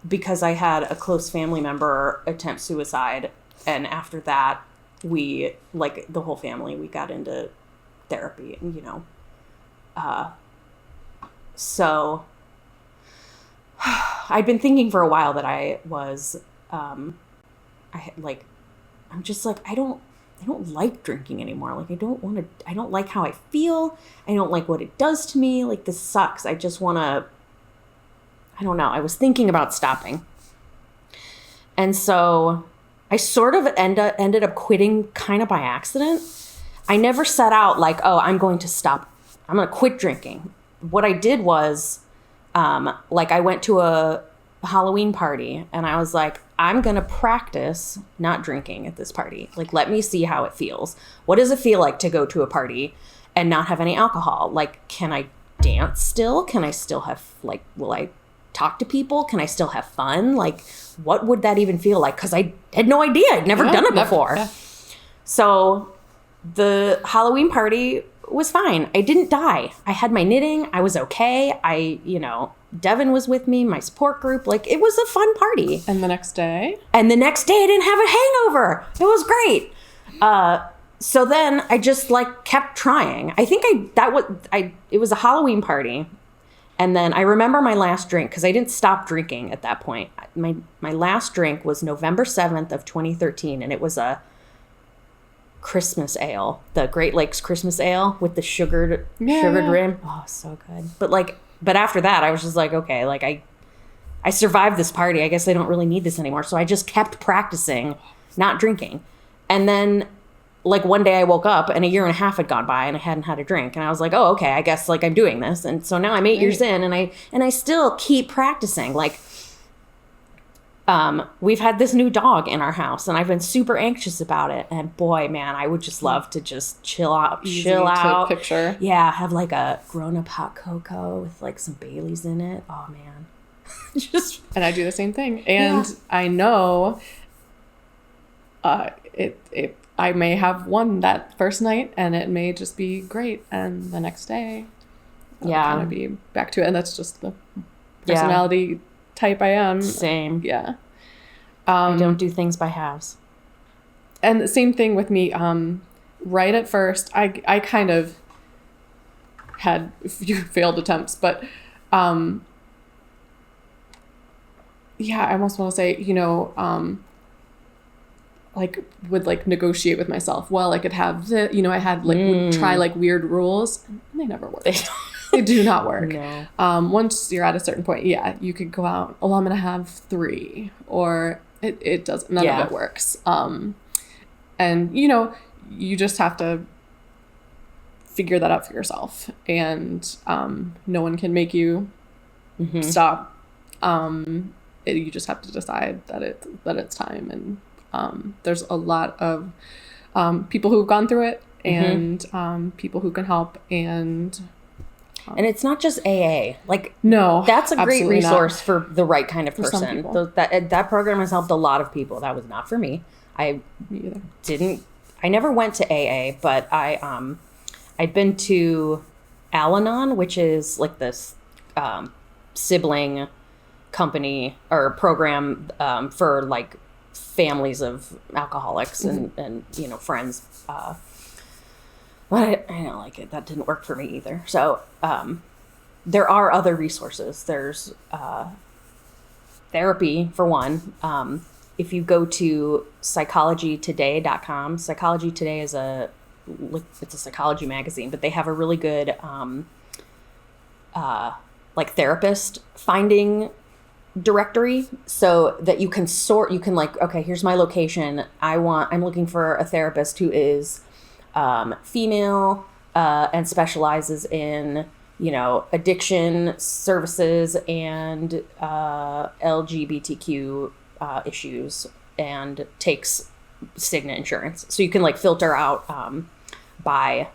because I had a close family member attempt suicide. And after that, we, like, the whole family, we got into therapy, and, you know, so I'd been thinking for a while that I was, I'm just like, I don't like drinking anymore. Like, I don't like how I feel. I don't like what it does to me. Like, this sucks. I just want to, I don't know. I was thinking about stopping. And so I sort of ended up quitting kind of by accident. I never set out like, oh, I'm going to quit drinking. What I did was, like, I went to a Halloween party, and I was like, I'm going to practice not drinking at this party. Like, let me see how it feels. What does it feel like to go to a party and not have any alcohol? Like, can I dance still? Can I still have, like, will I talk to people? Can I still have fun? Like, what would that even feel like? Because I had no idea. I'd never done it before. Yeah. So the Halloween party was fine. I didn't die. I had my knitting. I was okay. Devin was with me, my support group. Like, it was a fun party. And the next day? I didn't have a hangover. It was great. So then I just, like, kept trying. I think it was a Halloween party. And then I remember my last drink, because I didn't stop drinking at that point. My last drink was November 7th of 2013, and it was a Christmas ale, the Great Lakes Christmas ale with the sugared rim. Oh, so good. But after that, I was just like, okay, like, I survived this party. I guess I don't really need this anymore. So I just kept practicing not drinking. And then, like, one day I woke up and a year and a half had gone by and I hadn't had a drink. And I was like, oh, okay, I guess, like, I'm doing this. And so now I'm 8 years in, and I still keep practicing. Like, we've had this new dog in our house, and I've been super anxious about it. And boy, man, I would just love to just chill out. Picture. Yeah, have like a grown-up hot cocoa with like some Baileys in it. Oh man, And I do the same thing. And yeah. I know, I may have one that first night, and it may just be great, and the next day, I'll kind of be back to it. And that's just the personality type I am. Same. Yeah. I don't do things by halves. And the same thing with me. Right at first, I kind of had a few failed attempts, but I almost want to say, like, would like negotiate with myself. Well, I could have I had like would try like weird rules, and they never work. They do not work. No. Once you're at a certain point, you could go out. Oh, I'm gonna have 3, or it doesn't. None of it works. And you just have to figure that out for yourself, and no one can make you stop. You just have to decide that it's time, and there's a lot of people who've gone through it, and people who can help, and it's not just AA. Like, no, that's a great resource for the right kind of person. That program has helped a lot of people. That was not for me. Me either. I never went to AA, but I'd been to Al-Anon, which is like this sibling company or program for like families of alcoholics and friends. But I don't like it. That didn't work for me either. So there are other resources. There's therapy, for one. If you go to psychologytoday.com, Psychology Today is it's a psychology magazine, but they have a really good like therapist finding directory so that you can sort, you can like, okay, here's my location. I'm looking for a therapist who is female and specializes in, addiction services and LGBTQ issues, and takes Cigna insurance. So you can like filter out by,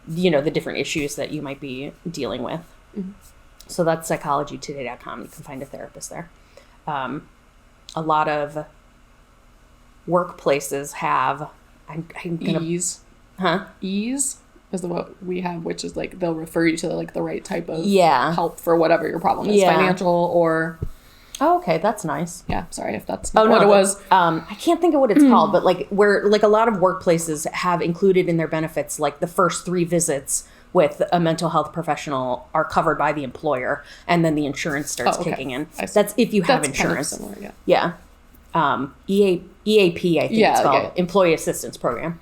the different issues that you might be dealing with. Mm-hmm. So that's psychologytoday.com. You can find a therapist there. A lot of workplaces have ease. Ease is what we have, which is like they'll refer you to like the right type of help for whatever your problem is, financial or. Oh, okay, that's nice. Yeah, sorry if that's what it was. I can't think of what it's called, but like where like a lot of workplaces have included in their benefits like the first 3 visits with a mental health professional are covered by the employer, and then the insurance starts kicking in. That's if you have insurance. Kind of similar, yeah. EAP, I think it's called, Employee Assistance Program.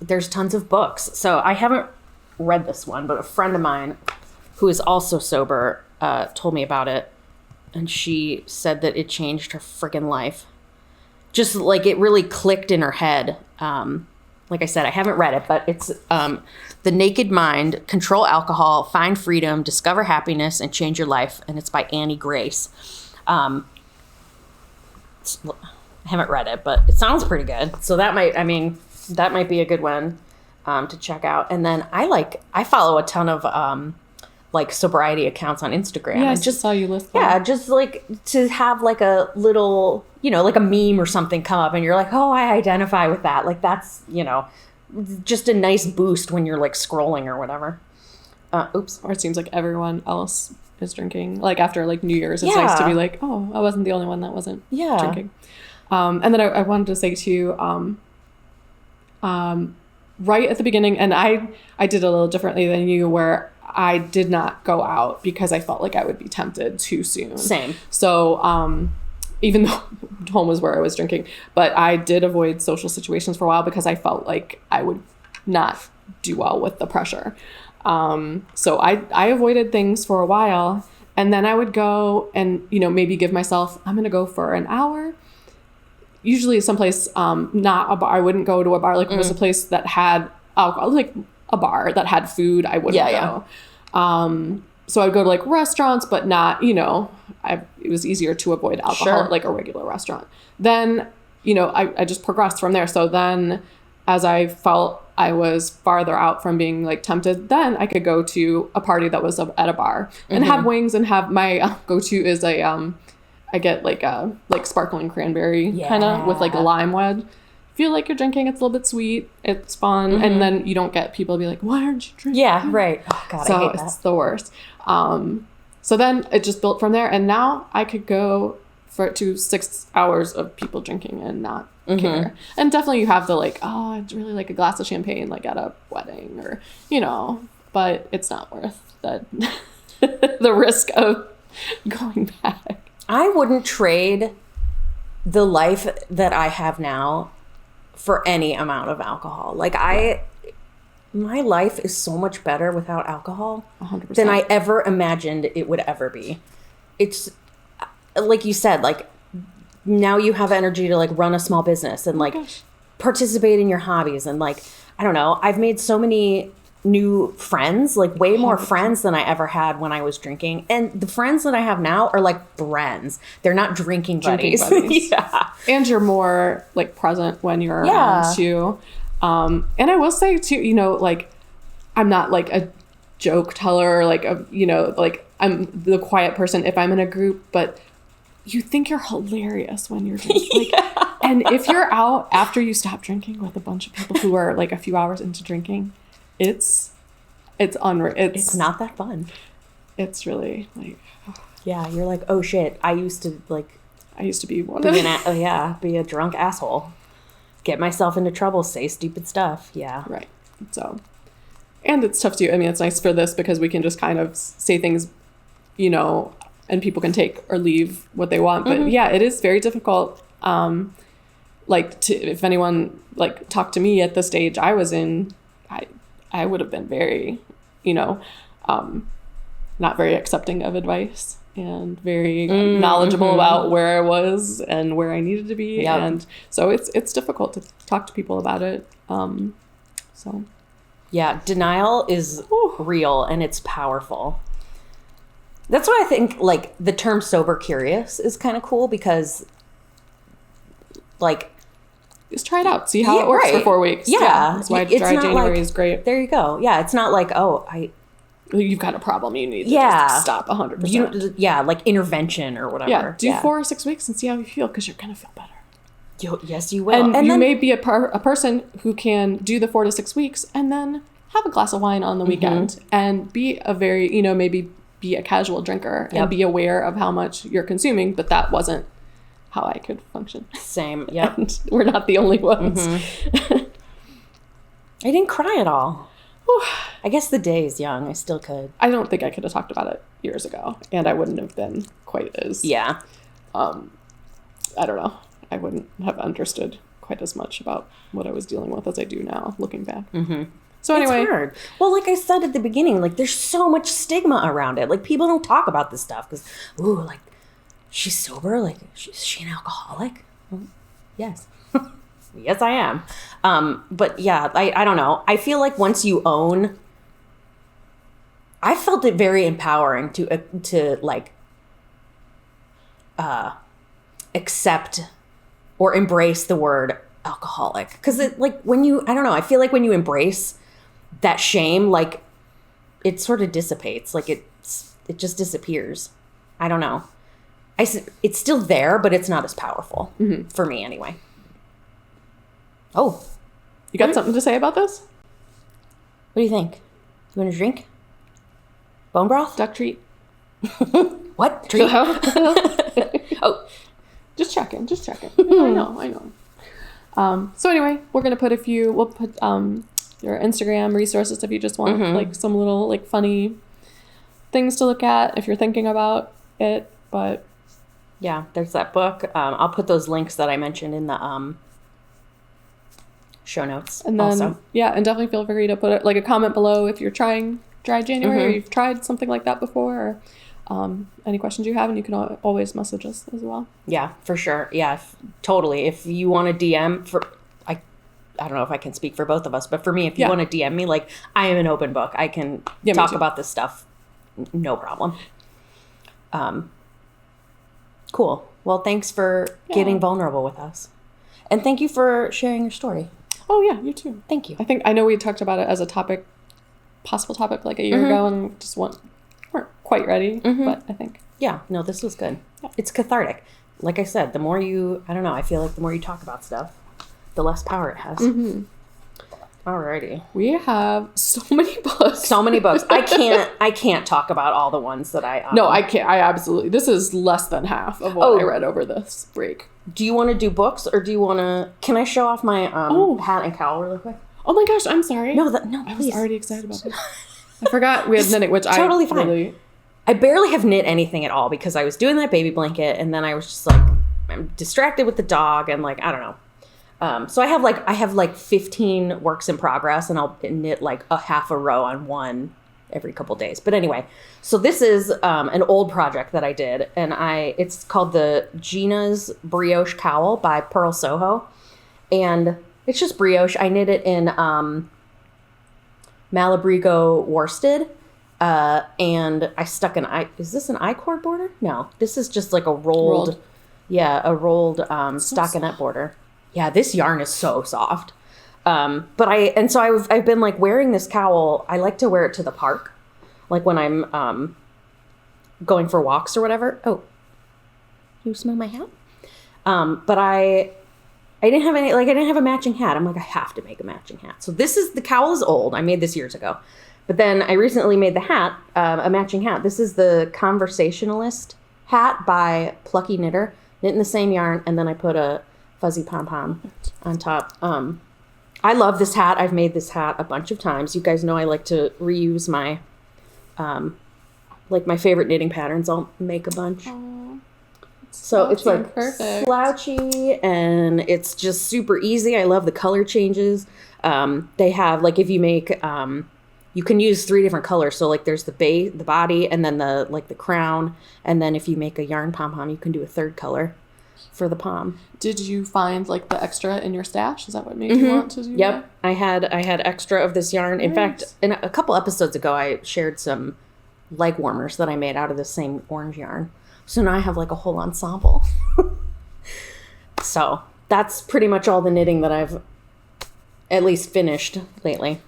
There's tons of books. So I haven't read this one, but a friend of mine who is also sober told me about it, and she said that it changed her freaking life. Just like it really clicked in her head. Like I said, I haven't read it, but it's The Naked Mind, Control Alcohol, Find Freedom, Discover Happiness, and Change Your Life. And it's by Annie Grace. I haven't read it, but it sounds pretty good. So that might be a good one to check out. And then I follow a ton of like sobriety accounts on Instagram. Yeah, I just saw you list them. Yeah, just like to have like a little, like a meme or something come up and you're like, oh, I identify with that. Like that's, just a nice boost when you're like scrolling or whatever. Or it seems like everyone else is drinking. Like after like New Year's, it's nice to be like, oh, I wasn't the only one that wasn't drinking. And then I wanted to say to you, right at the beginning, and I did a little differently than you, where I did not go out because I felt like I would be tempted too soon. Same. So, even though home was where I was drinking, but I did avoid social situations for a while because I felt like I would not do well with the pressure. So I avoided things for a while, and then I would go and, maybe give myself, I'm going to go for an hour. Usually someplace, not a bar. I wouldn't go to a bar. Like if it was a place that had alcohol, like a bar that had food, I wouldn't go. So I'd go to like restaurants, but not, it was easier to avoid alcohol at like a regular restaurant. Then, I just progressed from there. So then as I felt I was farther out from being like tempted, then I could go to a party that was at a bar and have wings, and have my go-to is I get like sparkling cranberry kind of with like a lime wedge. Feel like you're drinking, it's a little bit sweet, it's fun, and then you don't get people be like, why aren't you drinking? Yeah, right. Oh, God, so I hate that. It's the worst. So then it just built from there, and now I could go to 6 hours of people drinking and not care. And definitely you have the like, oh, I'd really like a glass of champagne like at a wedding, or but it's not worth the risk of going back. I wouldn't trade the life that I have now for any amount of alcohol. Like my life is so much better without alcohol 100%. Than I ever imagined it would ever be. It's like you said, like now you have energy to like run a small business and like participate in your hobbies. And like, I don't know, I've made so many new friends, like way more friends than I ever had when I was drinking. And the friends that I have now are like friends. They're not drinking buddies. Yeah. And you're more like present when you're around too. And I will say too, like I'm not like a joke teller, like like I'm the quiet person if I'm in a group, but you think you're hilarious when you're drinking. Like, and if you're out after you stop drinking with a bunch of people who are like a few hours into drinking, it's unreal. It's not that fun. It's really like, yeah, you're like, oh shit, I used to be one of them. Be a drunk asshole, get myself into trouble, say stupid stuff. Yeah, right. So, and it's tough too. I mean, it's nice for this because we can just kind of say things, and people can take or leave what they want. But yeah, it is very difficult. If anyone like talked to me at the stage I was in, I would have been very, not very accepting of advice and very knowledgeable about where I was and where I needed to be. Yep. And so it's difficult to talk to people about it. So yeah, denial is real and it's powerful. That's why I think like the term sober curious is kind of cool, because like just try it out, see how it works for 4 weeks. Yeah, that's why dry January is great. There you go. Yeah, it's not like, you've got a problem, you need to just stop 100%. Like intervention or whatever. Yeah, do 4 or 6 weeks and see how you feel, because you're gonna feel better. Yes, you will. And you may be a person who can do the 4 to 6 weeks and then have a glass of wine on the weekend and be a very, maybe be a casual drinker and be aware of how much you're consuming, but that wasn't how I could function. Same, yep. And we're not the only ones. I didn't cry at all. I guess the day is young. I still could. I don't think I could have talked about it years ago, and I wouldn't have been quite as... Yeah. I don't know. I wouldn't have understood quite as much about what I was dealing with as I do now, looking back. Mm-hmm. So anyway. It's hard. Well, like I said at the beginning, like there's so much stigma around it. Like people don't talk about this stuff because, like she's sober? Like is she an alcoholic? Well, yes. Yes, I am. But yeah, I don't know. I feel like once you own, I felt it very empowering to like accept or embrace the word alcoholic. Because it like when you, I don't know, I feel like when you embrace that shame, like it sort of dissipates. Like it just disappears. I don't know. It's still there, but it's not as powerful for me anyway. Oh, you got something to say about this? What do you think? You want a drink? Bone broth? Duck treat. What? Treat? Oh, just checking. I know. So anyway, we're going to put we'll put your Instagram resources if you just want like some little like funny things to look at if you're thinking about it. But yeah, there's that book. I'll put those links that I mentioned in the show notes. And then, also. Yeah, and definitely feel free to put like a comment below if you're trying dry January or you've tried something like that before, or any questions you have, and you can always message us as well. Yeah, for sure. Yeah, totally. If you want to DM I don't know if I can speak for both of us, but for me, if you want to DM me, like I am an open book. I can talk about this stuff. No problem. Cool. Well, thanks for getting vulnerable with us. And thank you for sharing your story. Oh, yeah, you too. Thank you. I know we talked about it as a possible topic like a year ago, and just weren't quite ready, but I think. Yeah, no, this was good. Yeah. It's cathartic. Like I said, the more I feel like the more you talk about stuff, the less power it has. Alrighty. We have so many books. I can't talk about all the ones that I... No, I can't. I absolutely... This is less than half of what I read over this break. Do you want to do books, or do you want to... Can I show off my hat and cowl really quick? Oh my gosh, I'm sorry. No, I was already excited about this. I forgot we had knitting, which totally fine. Really... I barely have knit anything at all because I was doing that baby blanket, and then I was just like, I'm distracted with the dog, and like, I don't know. So I have like 15 works in progress, and I'll knit like a half a row on one every couple days. But anyway, so this is an old project that I did, and it's called the Gina's Brioche Cowl by Pearl Soho, and it's just brioche. I knit it in Malabrigo worsted, and I stuck is this an I-cord border? No, this is just like a rolled. Stockinette border. Yeah, this yarn is so soft. So I've been like wearing this cowl. I like to wear it to the park, like when I'm going for walks or whatever. Oh, you smell my hat? But I didn't have I didn't have a matching hat. I'm like, I have to make a matching hat. So the cowl is old. I made this years ago, but then I recently made the hat, a matching hat. This is the Conversationalist hat by Plucky Knitter, knit in the same yarn, and then I put a fuzzy pom-pom on top. I love this hat. I've made this hat a bunch of times. You guys know I like to reuse my my favorite knitting patterns. I'll make a bunch. So it's like perfect. Slouchy, and it's just super easy. I love the color changes. They have if you make you can use 3 different colors. So like there's the base, the body, and then the crown. And then if you make a yarn pom-pom, you can do a 3rd color for the pom. Did you find like the extra in your stash? Is that what made you want to do that? I had extra of this yarn. Nice. In fact, in a couple episodes ago, I shared some leg warmers that I made out of the same orange yarn. So now I have like a whole ensemble. So that's pretty much all the knitting that I've at least finished lately.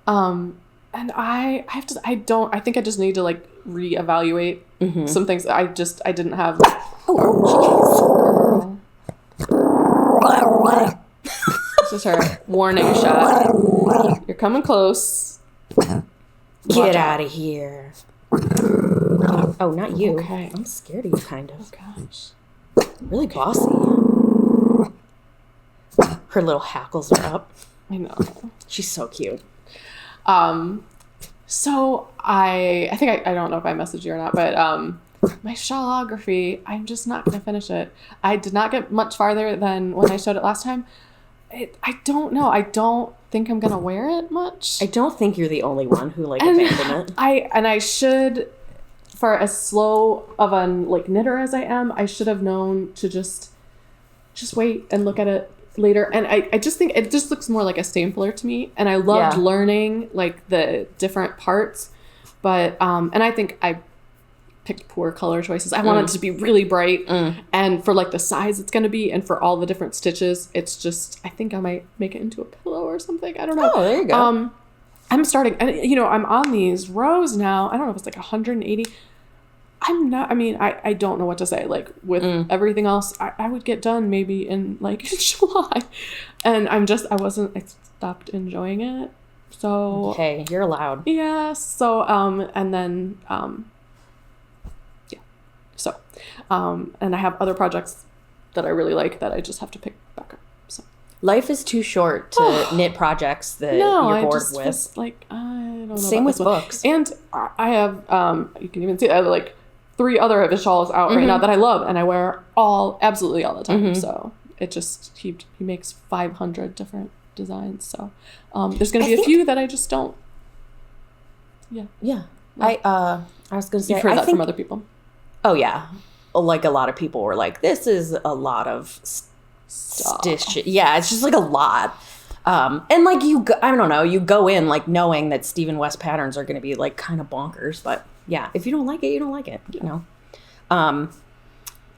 And I think I just need to like reevaluate some things. I didn't have. Oh, this is her warning shot. You're coming close. Get out of here. Oh, not you. Okay. I'm scared of you, kind of. Oh, gosh. Really bossy. Her little hackles are up. I know. She's so cute. So I think I don't know if I messaged you or not, but my shawlography, I'm just not going to finish it. I did not get much farther than when I showed it last time. I don't know. I don't think I'm going to wear it much. I don't think you're the only one who abandoned it. I should, for as slow of a knitter as I am, I should have known to just wait and look at it later. And I just think it just looks more like a stapler to me. And I loved learning like the different parts, but and I think I picked poor color choices. I want it to be really bright, and for like the size it's going to be, and for all the different stitches, it's just, I think I might make it into a pillow or something. I don't know. Oh, there you go. I'm starting, and I'm on these rows now. I don't know if it's like 180. I don't know what to say. Like with everything else, I would get done maybe in like July, and I stopped enjoying it. So hey, you're allowed. Yeah. So and then So, and I have other projects that I really like that I just have to pick back up. So life is too short to knit projects that you're bored with. Was like, I don't know. Same with books. And I have, you can even see, I have like 3 other of his shawls out right now that I love, and I wear absolutely all the time. So it just, he makes 500 different designs. So there's going to be a few that I just don't. Yeah. Yeah. I was going to say, You've heard that from other people. Oh, yeah. Like a lot of people were like, this is a lot of stitch. Yeah, it's just like a lot. And like I don't know, you go in like knowing that Stephen West patterns are going to be like kind of bonkers. But yeah, if you don't like it, you don't like it, you know.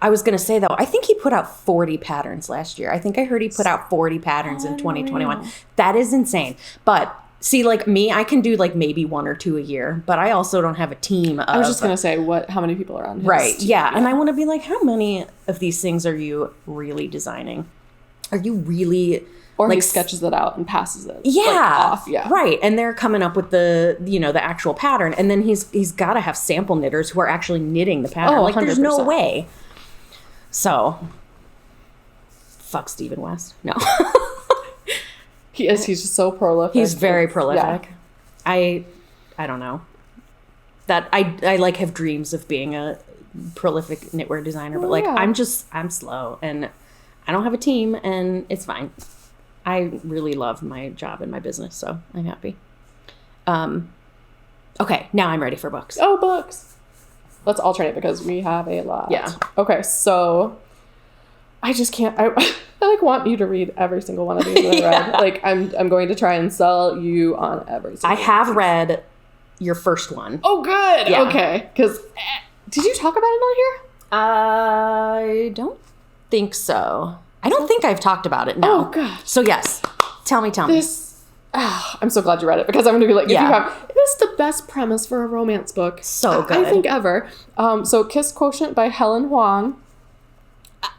I was going to say, though, I think he put out 40 patterns last year. I think I heard he put out 40 patterns in 2021. That is insane. But see, like me, I can do like maybe 1 or 2 a year, but I also don't have a team of... I was just going to say, how many people are on his Right, team? yeah. And I want to be like, how many of these things are you really designing? Are you really... Or like, he sketches it out and passes it off. Yeah. Right. And they're coming up with the actual pattern. And then he's got to have sample knitters who are actually knitting the pattern. Oh, like, 100%. There's no way. So, fuck Stephen West. No. He is. He's just so prolific. He's very prolific. Yeah. I don't know. That I like have dreams of being a prolific knitwear designer, but like I'm slow and I don't have a team, and it's fine. I really love my job and my business, so I'm happy. Okay, now I'm ready for books. Oh, books. Let's alternate because we have a lot. Yeah. Okay, so I just can't. I like want you to read every single one of these that I read. Yeah. Like I'm going to try and sell you on every single I have read your first one. Oh, good. Yeah. Okay. Because did you talk about it on here? I don't think so. I don't think I've talked about it. No. Oh, God. So yes, tell me. I'm so glad you read it because I'm going to be like, this is the best premise for a romance book. So good. I think ever. So Kiss Quotient by Helen Hoang.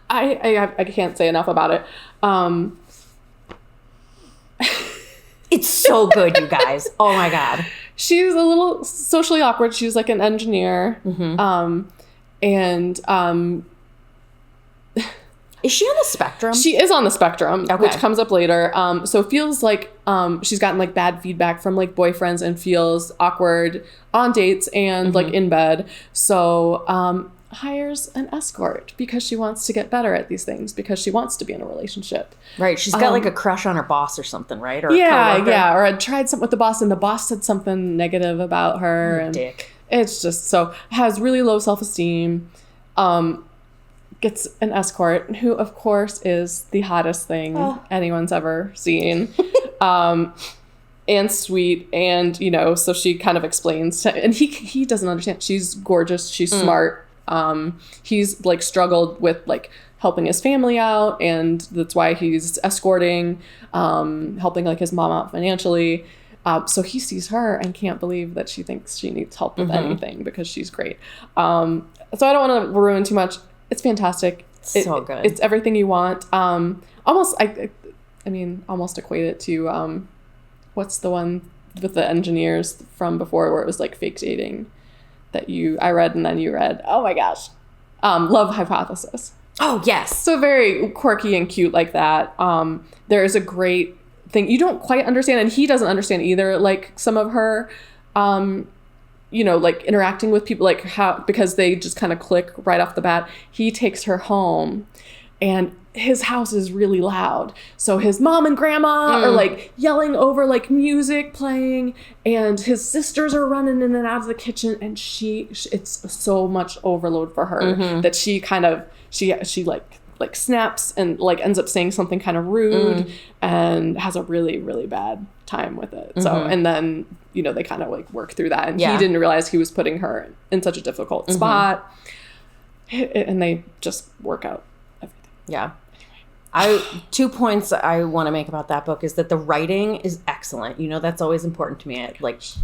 I can't say enough about it. It's so good, you guys. Oh my God. She's a little socially awkward. She's like an engineer. Mm-hmm. Is she on the spectrum? She is on the spectrum, okay. Which comes up later. So it feels like she's gotten like bad feedback from like boyfriends and feels awkward on dates and like in bed. So hires an escort because she wants to get better at these things, because she wants to be in a relationship. Right. She's got like a crush on her boss or something, right? Or yeah. Or had tried something with the boss and the boss said something negative about her. And dick. It's just has really low self-esteem. Gets an escort who, of course, is the hottest thing anyone's ever seen. And sweet, and so she kind of explains and he doesn't understand. She's gorgeous, she's smart. He's like struggled with like helping his family out, and that's why he's escorting, helping like his mom out financially. So he sees her and can't believe that she thinks she needs help with anything because she's great. So I don't want to ruin too much. It's fantastic. So good. It's everything you want. Almost equate it to what's the one with the engineers from before where it was like fake dating that I read and then you read. Oh my gosh. Love Hypothesis. Oh, yes. So very quirky and cute like that. There is a great thing. You don't quite understand, and he doesn't understand either, like some of her, like interacting with people, like how, because they just kind of click right off the bat. He takes her home and his house is really loud. So his mom and grandma are like yelling over like music playing, and his sisters are running in and out of the kitchen, and it's so much overload for her that she kind of, she like snaps and like ends up saying something kind of rude and has a really, really bad time with it. So, and then, they kind of like work through that, and he didn't realize he was putting her in such a difficult spot, and they just work out everything. Yeah. 2 points I want to make about that book is that the writing is excellent. That's always important to me.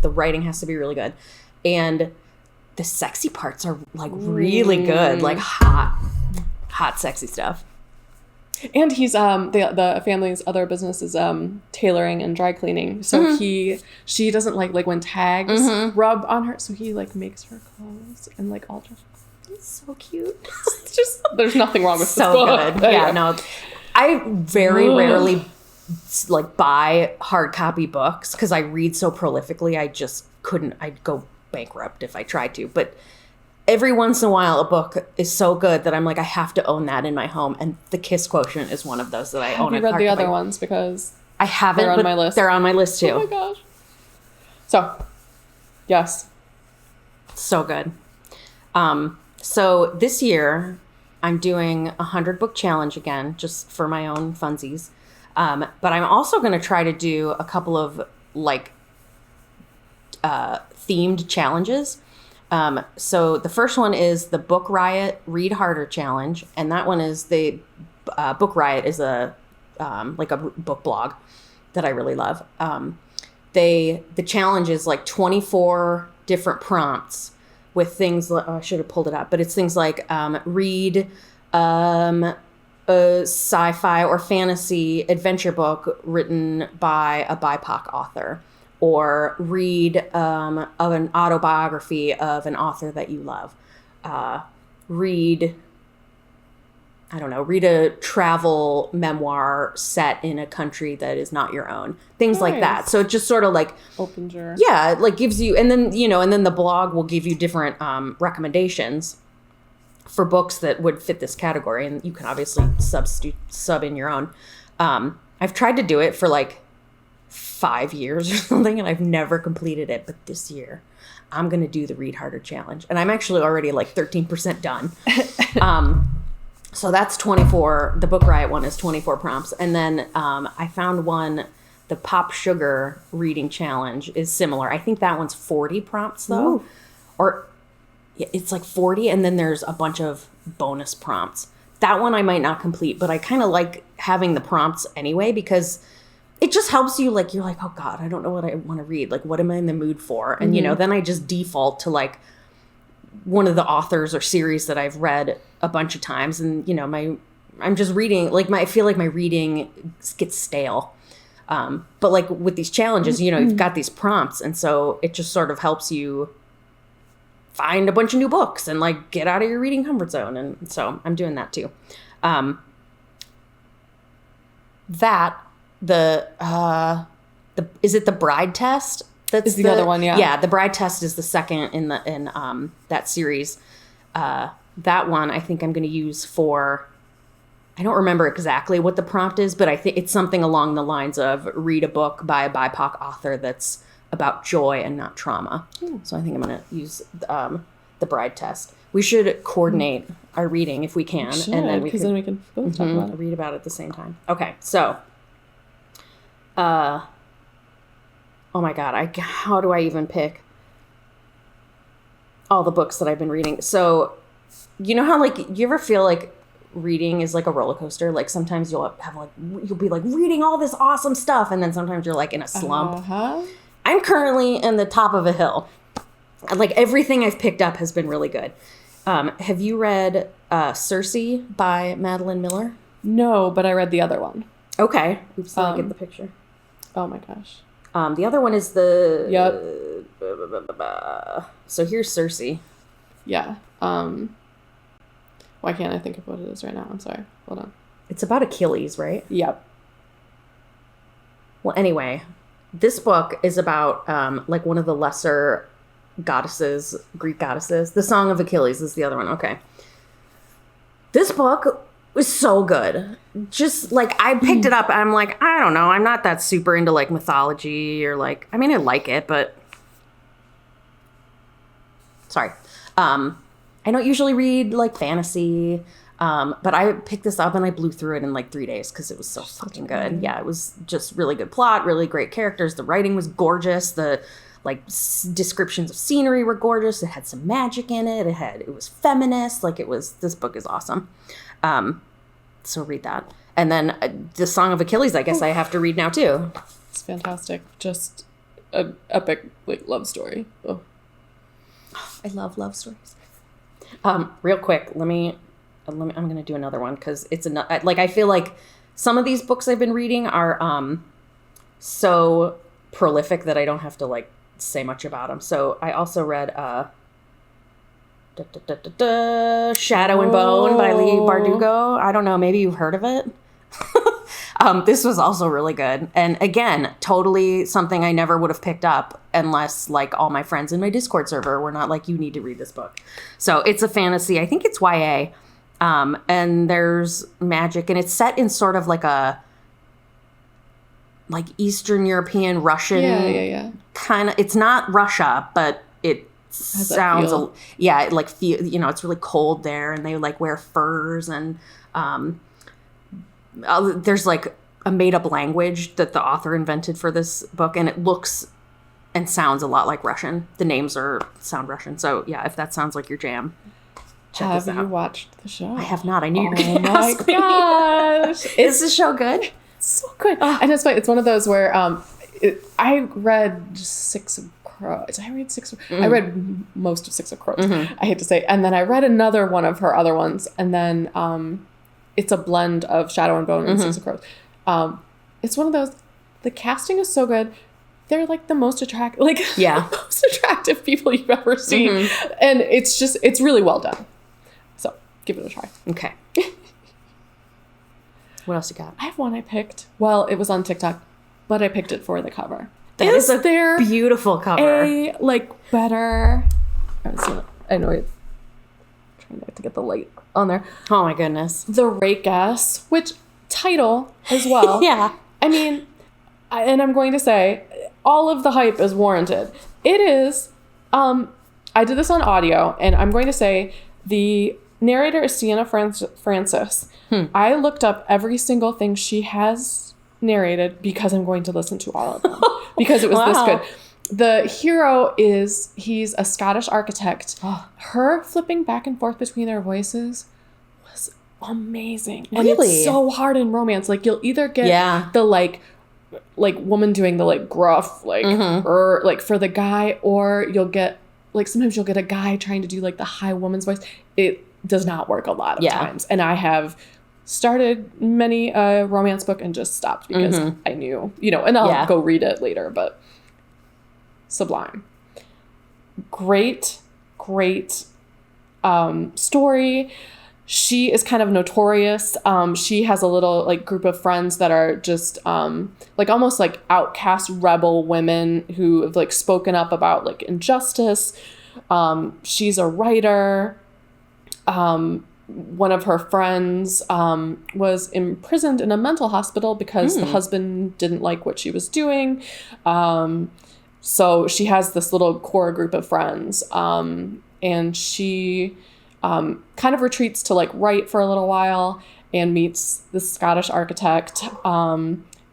The writing has to be really good. And the sexy parts are like really good, like hot, sexy stuff. And he's the family's other business is tailoring and dry cleaning. So she doesn't like when tags rub on her. So he like makes her clothes and like alters her clothes. It's so cute. It's just, there's nothing wrong with so this book. Good. Yeah, no. I very rarely like buy hard copy books because I read so prolifically. I'd go bankrupt if I tried to. But every once in a while, a book is so good that I'm like, I have to own that in my home. And The Kiss Quotient is one of those that I own. Have you read the other ones? Because I haven't. They're on my list. They're on my list too. Oh my gosh. So, yes. So good. So this year, I'm doing a 100-book challenge again, just for my own funsies. But I'm also going to try to do a couple of like themed challenges. So the first one is the Book Riot Read Harder Challenge, and that one is the Book Riot is a like a book blog that I really love. The challenge is like 24 different prompts with things. I should have pulled it up, but it's things like read a sci-fi or fantasy adventure book written by a BIPOC author, or read of an autobiography of an author that you love. Read a travel memoir set in a country that is not your own. Things like that. So it just sort of like opens your... Yeah, it like gives you, and then, and then the blog will give you different recommendations for books that would fit this category. And you can obviously sub in your own. I've tried to do it for like 5 years or something, and I've never completed it. But this year, I'm going to do the Read Harder Challenge. And I'm actually already like 13% done. So that's 24. The Book Riot one is 24 prompts. And then I found one, the Pop Sugar Reading Challenge is similar. I think that one's 40 prompts, though. Ooh. Or it's like 40, and then there's a bunch of bonus prompts. That one I might not complete, but I kind of like having the prompts anyway, because it just helps you, like, you're like, oh God, I don't know what I want to read. Like, what am I in the mood for? And, then I just default to like one of the authors or series that I've read a bunch of times. And, I'm just reading, like I feel like my reading gets stale. But like with these challenges, you've got these prompts. And so it just sort of helps you find a bunch of new books and like get out of your reading comfort zone. And so I'm doing that too. Is it the Bride Test? That's is the other one, yeah. Yeah, the Bride Test is the second in that series. that one I think I'm going to use for, I don't remember exactly what the prompt is, but I think it's something along the lines of read a book by a BIPOC author that's about joy and not trauma. So I think I'm going to use the bride test. We should coordinate our reading if we can. And then we can both talk about it. Read about it at the same time. Okay, so oh my God, how do I even pick all the books that I've been reading? So, you know how, like, you ever feel like reading is like a roller coaster? Like, sometimes you'll be like reading all this awesome stuff, and then sometimes you're like in a slump. I'm currently in the top of a hill. Like, everything I've picked up has been really good. Have you read Circe by Madeline Miller? No, but I read the other one. Okay. Oops, I'll get the picture. Oh my gosh. The other one is the... Yep. So here's Circe. Yeah. Why can't I think of what it is right now? I'm sorry. Hold on. It's about Achilles, right? Yep. Well, anyway, this book is about like one of the lesser goddesses, Greek goddesses. The Song of Achilles is the other one. Okay. This book was so good. Just like, I picked it up and I'm like, I don't know. I'm not that super into like mythology or like, I mean, I like it, but sorry. I don't usually read like fantasy, but I picked this up and I blew through it in like 3 days because it was so fucking good. Yeah, it was just really good plot, really great characters. The writing was gorgeous. The like descriptions of scenery were gorgeous. It had some magic in it. It was feminist. Like, this book is awesome. So read that. And then the Song of Achilles, I guess I have to read now too. It's fantastic. Just an epic like love story. Oh. I love love stories. Real quick, I'm going to do another one because it's like, I feel like some of these books I've been reading are so prolific that I don't have to like say much about them. So I also read Shadow and Bone by Leigh Bardugo. I don't know, maybe you've heard of it. This was also really good. And again, totally something I never would have picked up unless like all my friends in my Discord server were not like, you need to read this book. So it's a fantasy. I think it's YA. And there's magic, and it's set in sort of like a like Eastern European Russian kind of, it's not Russia, but it sounds it like feel, you know, it's really cold there, and they like wear furs, and there's like a made-up language that the author invented for this book, and it looks and sounds a lot like Russian. The names sound Russian. So yeah, if that sounds like your jam, check this out. Have you watched the show? I have not. I knew you were going to ask me. Oh my gosh. Is the show good? It's so good. And it's funny. It's one of those where I read Six of Crows. Did I read Six of I read most of Six of Crows. I hate to say. And then I read another one of her other ones. And then it's a blend of Shadow and Bone and Six of Crows. It's one of those, the casting is so good. They're like the most attractive, most attractive people you've ever seen. And it's really well done. So give it a try. Okay. What else you got? I have one I picked. Well, it was on TikTok, but I picked it for the cover. That is a beautiful cover. Better. I know it's trying to get the light on there. Oh my goodness. The Rakess, which title as well. Yeah. I mean, and I'm going to say, all of the hype is warranted. It is. I did this on audio, and I'm going to say the narrator is Sienna Francis. I looked up every single thing she has narrated because I'm going to listen to all of them because it was this good. The hero he's a Scottish architect. Her flipping back and forth between their voices was amazing. And it's so hard in romance. Like, you'll either get the like woman doing the like gruff or like for the guy, or you'll get like, sometimes you'll get a guy trying to do like the high woman's voice. It does not work a lot of times. And I have started many romance book and just stopped because I knew, and I'll go read it later, but sublime. Great story. She is kind of notorious. She has a little like group of friends that are just like almost like outcast rebel women who have like spoken up about like injustice. She's a writer. one of her friends was imprisoned in a mental hospital because the husband didn't like what she was doing. So she has this little core group of friends, and she kind of retreats to like write for a little while and meets this Scottish architect.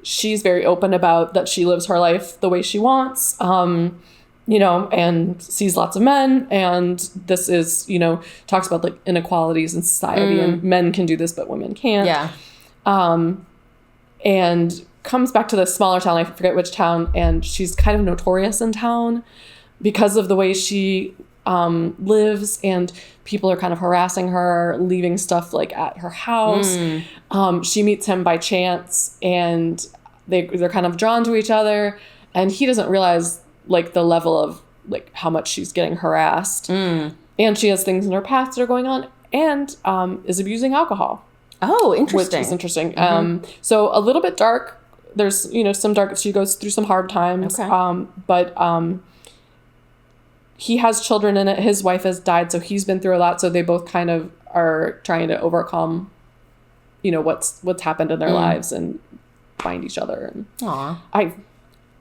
She's very open about that she lives her life the way she wants, and sees lots of men. And this is, talks about like inequalities in society and men can do this, but women can't. Yeah. And comes back to this smaller town. I forget which town. And she's kind of notorious in town because of the way she lives, and people are kind of harassing her, leaving stuff like at her house. She meets him by chance, and they're kind of drawn to each other, and he doesn't realize like the level of like how much she's getting harassed. And she has things in her past that are going on, and is abusing alcohol. Oh, interesting. Which is interesting. So a little bit dark. There's, some dark, she goes through some hard times. Okay. But he has children in it. His wife has died, so he's been through a lot. So they both kind of are trying to overcome, what's happened in their lives and find each other. And Aww. I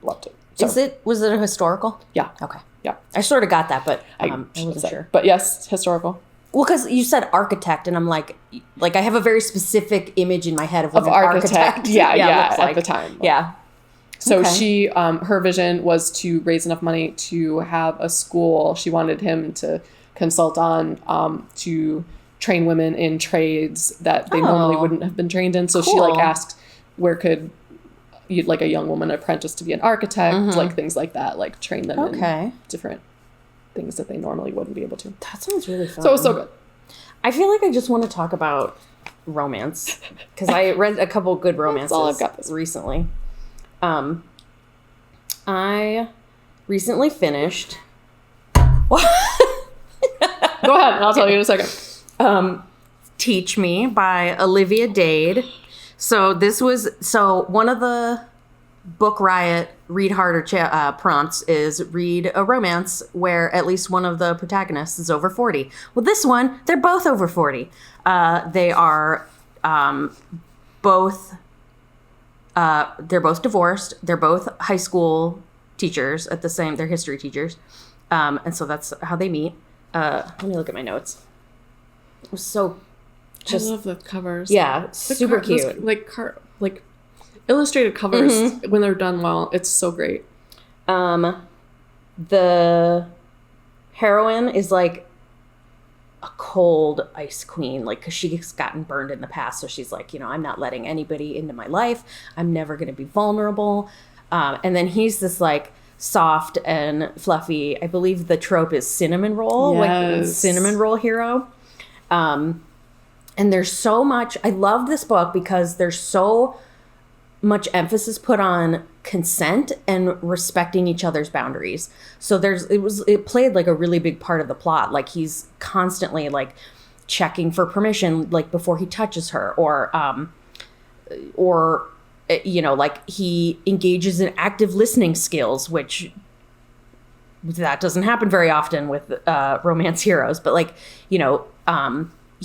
loved it. So, Was it a historical? Yeah. Okay. Yeah. I sort of got that, but I wasn't sure. But yes, historical. Well, because you said architect, and I'm like I have a very specific image in my head of what an architect yeah, looks like at the time. Yeah. So she, her vision was to raise enough money to have a school. She wanted him to consult on to train women in trades that they normally wouldn't have been trained in. So she asked where could a young woman apprentice to be an architect, like things like that, like train them in different things that they normally wouldn't be able to. That sounds really fun. So it was so good. I feel like I just want to talk about romance because I read a couple good romances That's all I've got recently. I recently finished. Go ahead, I'll tell you in a second. Teach Me by Olivia Dade. So one of the Book Riot read harder prompts is read a romance where at least one of the protagonists is over 40. Well, this one, they're both over 40. They are both they're both divorced. They're both high school teachers they're history teachers. And so that's how they meet. Let me look at my notes. It was so I love the covers. Yeah, super cute. Like illustrated covers when they're done well. It's so great. The heroine is like a cold ice queen, like, because she's gotten burned in the past. So she's like, I'm not letting anybody into my life. I'm never going to be vulnerable. And then he's this like soft and fluffy. I believe the trope is cinnamon roll, like cinnamon roll hero. And there's so much. I love this book because there's so much emphasis put on consent and respecting each other's boundaries. So it played like a really big part of the plot. Like he's constantly like checking for permission, like before he touches her, or like he engages in active listening skills, which that doesn't happen very often with romance heroes. But like,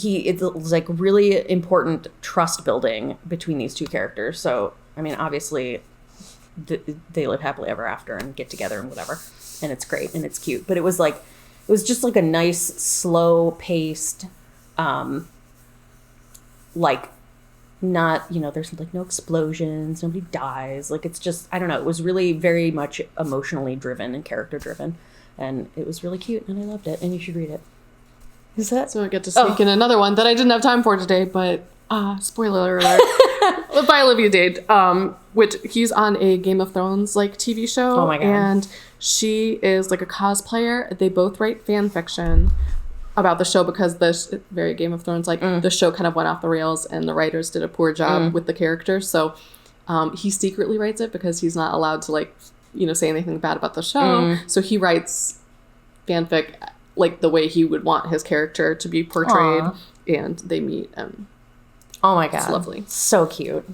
it's like really important trust building between these two characters. So, I mean, obviously they live happily ever after and get together and whatever. And it's great and it's cute. But it was just like a nice, slow paced, like not, there's like no explosions, nobody dies. Like, it's just, I don't know. It was really very much emotionally driven and character driven. And it was really cute and I loved it. And you should read it. Is that? So I get to sneak in another one that I didn't have time for today, but spoiler alert. By Olivia Dade, which he's on a Game of Thrones like TV show. Oh my God. And she is like a cosplayer. They both write fan fiction about the show because very Game of Thrones, like the show kind of went off the rails and the writers did a poor job with the characters. So he secretly writes it because he's not allowed to like, say anything bad about the show. So he writes fanfic like the way he would want his character to be portrayed. Aww. And they meet and oh my God, it's lovely, so cute.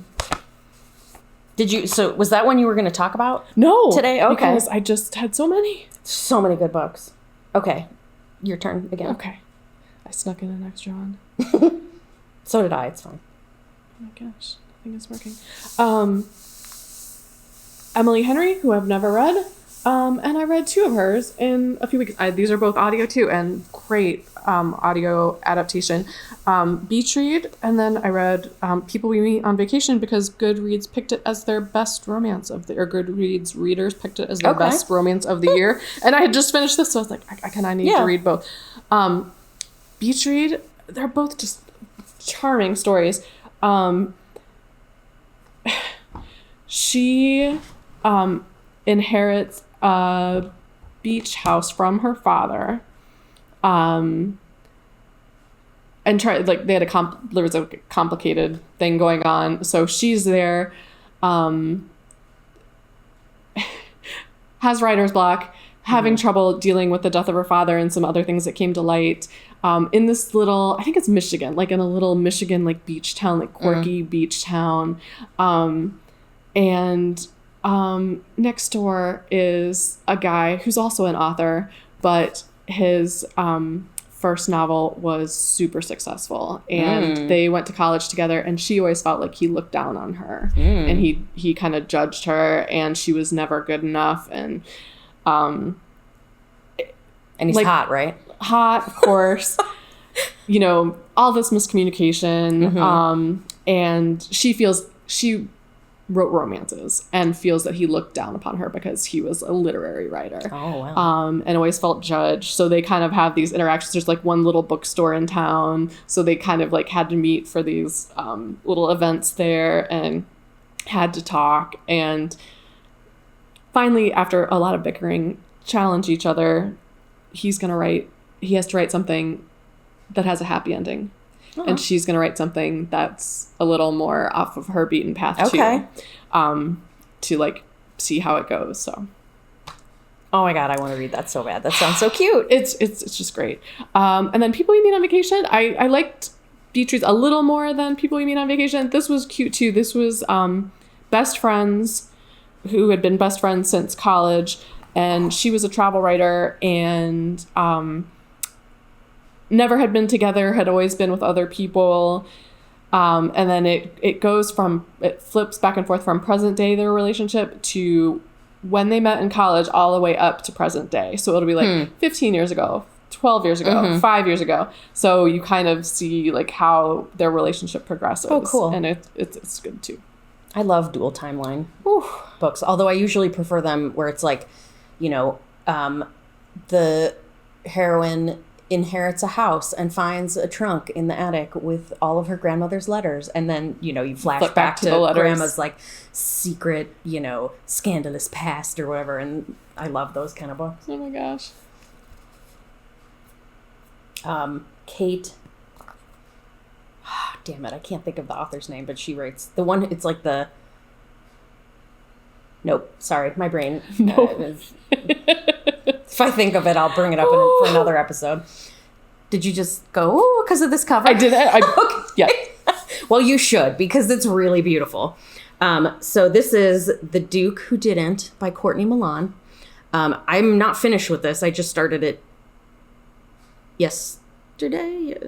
So was that one you were going to talk about? No, today? Okay, because I just had so many good books. Okay, your turn again. Okay, I snuck in an extra one. So did I. It's fine. Oh my gosh, nothing is working. Emily Henry, who I've never read, and I read 2 of hers in a few weeks. These are both audio too, and great audio adaptation. Beach read, and then I read People We Meet on Vacation because Goodreads picked it as their best romance of the, or Goodreads readers picked it as their best romance of the year. And I had just finished this, so I was like, I need to read both. Beach read, they're both just charming stories. She inherits a beach house from her father, and there was a complicated thing going on. So she's there, has writer's block, having trouble dealing with the death of her father and some other things that came to light. In this little, I think it's Michigan, like in a little Michigan, like beach town, like quirky beach town. And next door is a guy who's also an author, but his first novel was super successful, and they went to college together, and she always felt like he looked down on her, and he kind of judged her, and she was never good enough, and he's hot, right? Hot, of course. You know, all this miscommunication, and she wrote romances and feels that he looked down upon her because he was a literary writer. Oh, wow. And always felt judged. So they kind of have these interactions. There's like one little bookstore in town. So they kind of like had to meet for these little events there and had to talk. And finally, after a lot of bickering, challenge each other. He has to write something that has a happy ending. And she's going to write something that's a little more off of her beaten path too, to like see how it goes. So, oh my God, I want to read that so bad. That sounds so cute. It's just great. And then People We Meet on Vacation. I liked Beatrice a little more than People We Meet on Vacation. This was cute too. This was best friends who had been best friends since college, and she was a travel writer and never had been together, had always been with other people. And then it flips back and forth from present day, their relationship, to when they met in college all the way up to present day. So it'll be like 15 years ago, 12 years ago, 5 years ago. So you kind of see like how their relationship progresses. Oh, cool. And it's good too. I love dual timeline books, although I usually prefer them where it's like, you know, the heroine inherits a house and finds a trunk in the attic with all of her grandmother's letters, and then, you know, you flash back to the grandma's like secret, you know, scandalous past or whatever. And I love those kind of books. Oh my gosh. Kate, damn it, I can't think of the author's name, but she writes the one, it's like the, nope, sorry, my brain. If I think of it, I'll bring it up for another episode. Did you just go, because of this cover? I did it. Okay. Yeah. Well, you should, because it's really beautiful. So this is The Duke Who Didn't by Courtney Milan. I'm not finished with this. I just started it yesterday,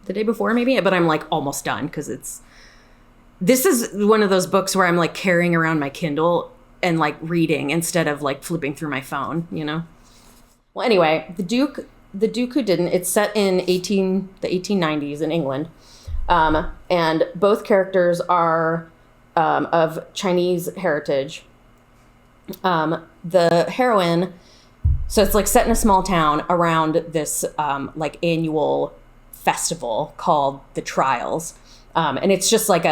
the day before maybe, but I'm like almost done because this is one of those books where I'm like carrying around my Kindle and like reading instead of like flipping through my phone, you know? Well, anyway, The Duke Who Didn't, it's set in the 1890s in England. And both characters are of Chinese heritage. The heroine, so it's like set in a small town around this like annual festival called the Trials. And it's just like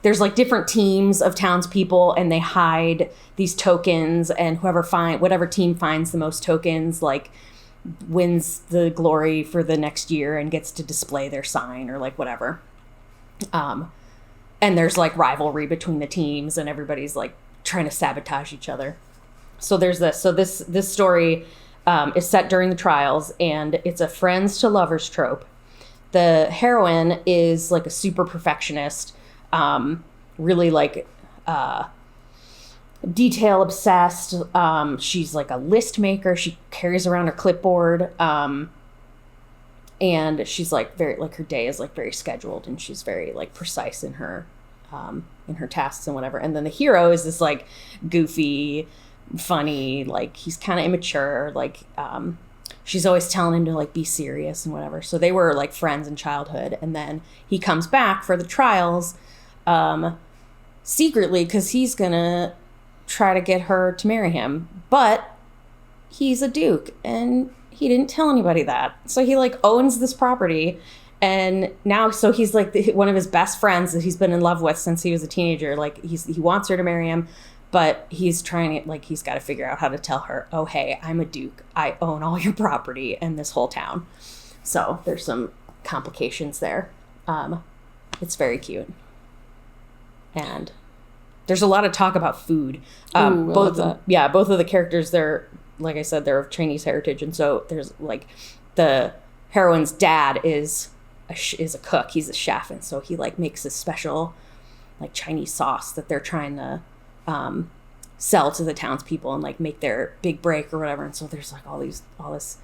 there's like different teams of townspeople, and they hide these tokens, and whatever team finds the most tokens, like wins the glory for the next year and gets to display their sign or like whatever. And there's like rivalry between the teams, and everybody's like trying to sabotage each other. So there's this. So this story is set during the Trials, and it's a friends to lovers trope. The heroine is like a super perfectionist, really like detail obsessed. She's like a list maker. She carries around her clipboard. And she's like very, like her day is like very scheduled, and she's very like precise in her tasks and whatever. And then the hero is this like goofy, funny, like he's kind of immature. Like she's always telling him to like be serious and whatever. So they were like friends in childhood, and then he comes back for the trials secretly because he's gonna try to get her to marry him, but he's a duke and he didn't tell anybody that. So he like owns this property, and now so he's like one of his best friends that he's been in love with since he was a teenager. Like he wants her to marry him, but he's trying to, like, he's got to figure out how to tell her, oh hey, I'm a duke, I own all your property and this whole town. So there's some complications there. It's very cute, and there's a lot of talk about food. Both of the characters, they're, like I said, they're of Chinese heritage, and so there's like the heroine's dad is a cook. He's a chef, and so he like makes this special like Chinese sauce that they're trying to sell to the townspeople and like make their big break or whatever. And so there's like all this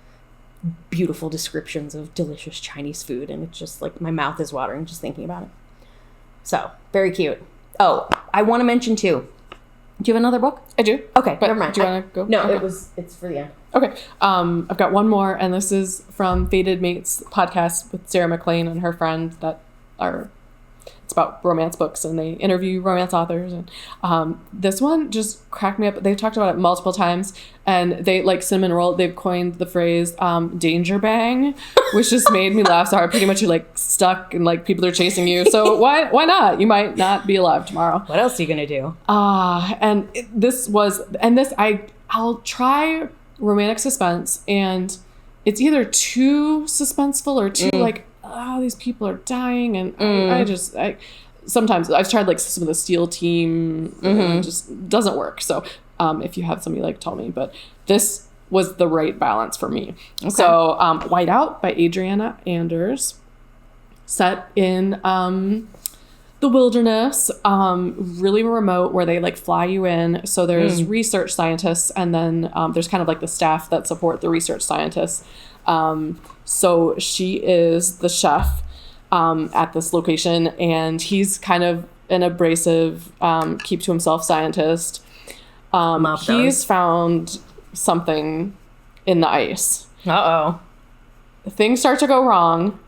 beautiful descriptions of delicious Chinese food, and it's just like my mouth is watering just thinking about it. So very cute. Oh, I want to mention too. Do you have another book? I do. Okay, but never mind. Do you want to go? No, okay. It's for the end. Okay. I've got one more, and this is from Fated Mates podcast with Sarah McLean and her friend it's about romance books, and they interview romance authors. And this one just cracked me up. They've talked about it multiple times, and they like cinnamon roll. They've coined the phrase danger bang, which just made me laugh so hard. Pretty much you're like stuck and like people are chasing you. So why not? You might not be alive tomorrow. What else are you gonna do? I'll try romantic suspense, and it's either too suspenseful or too like, oh, these people are dying, and I sometimes I've tried like some of the Steel Team, and it just doesn't work. So if you have somebody, like, tell me, but this was the right balance for me. Okay. So Whiteout by Adriana Anders, set in the wilderness, really remote, where they like fly you in. So there's research scientists, and then there's kind of like the staff that support the research scientists. So she is the chef at this location, and he's kind of an abrasive, keep to himself scientist. He's found something in the ice. Uh-oh. Things start to go wrong.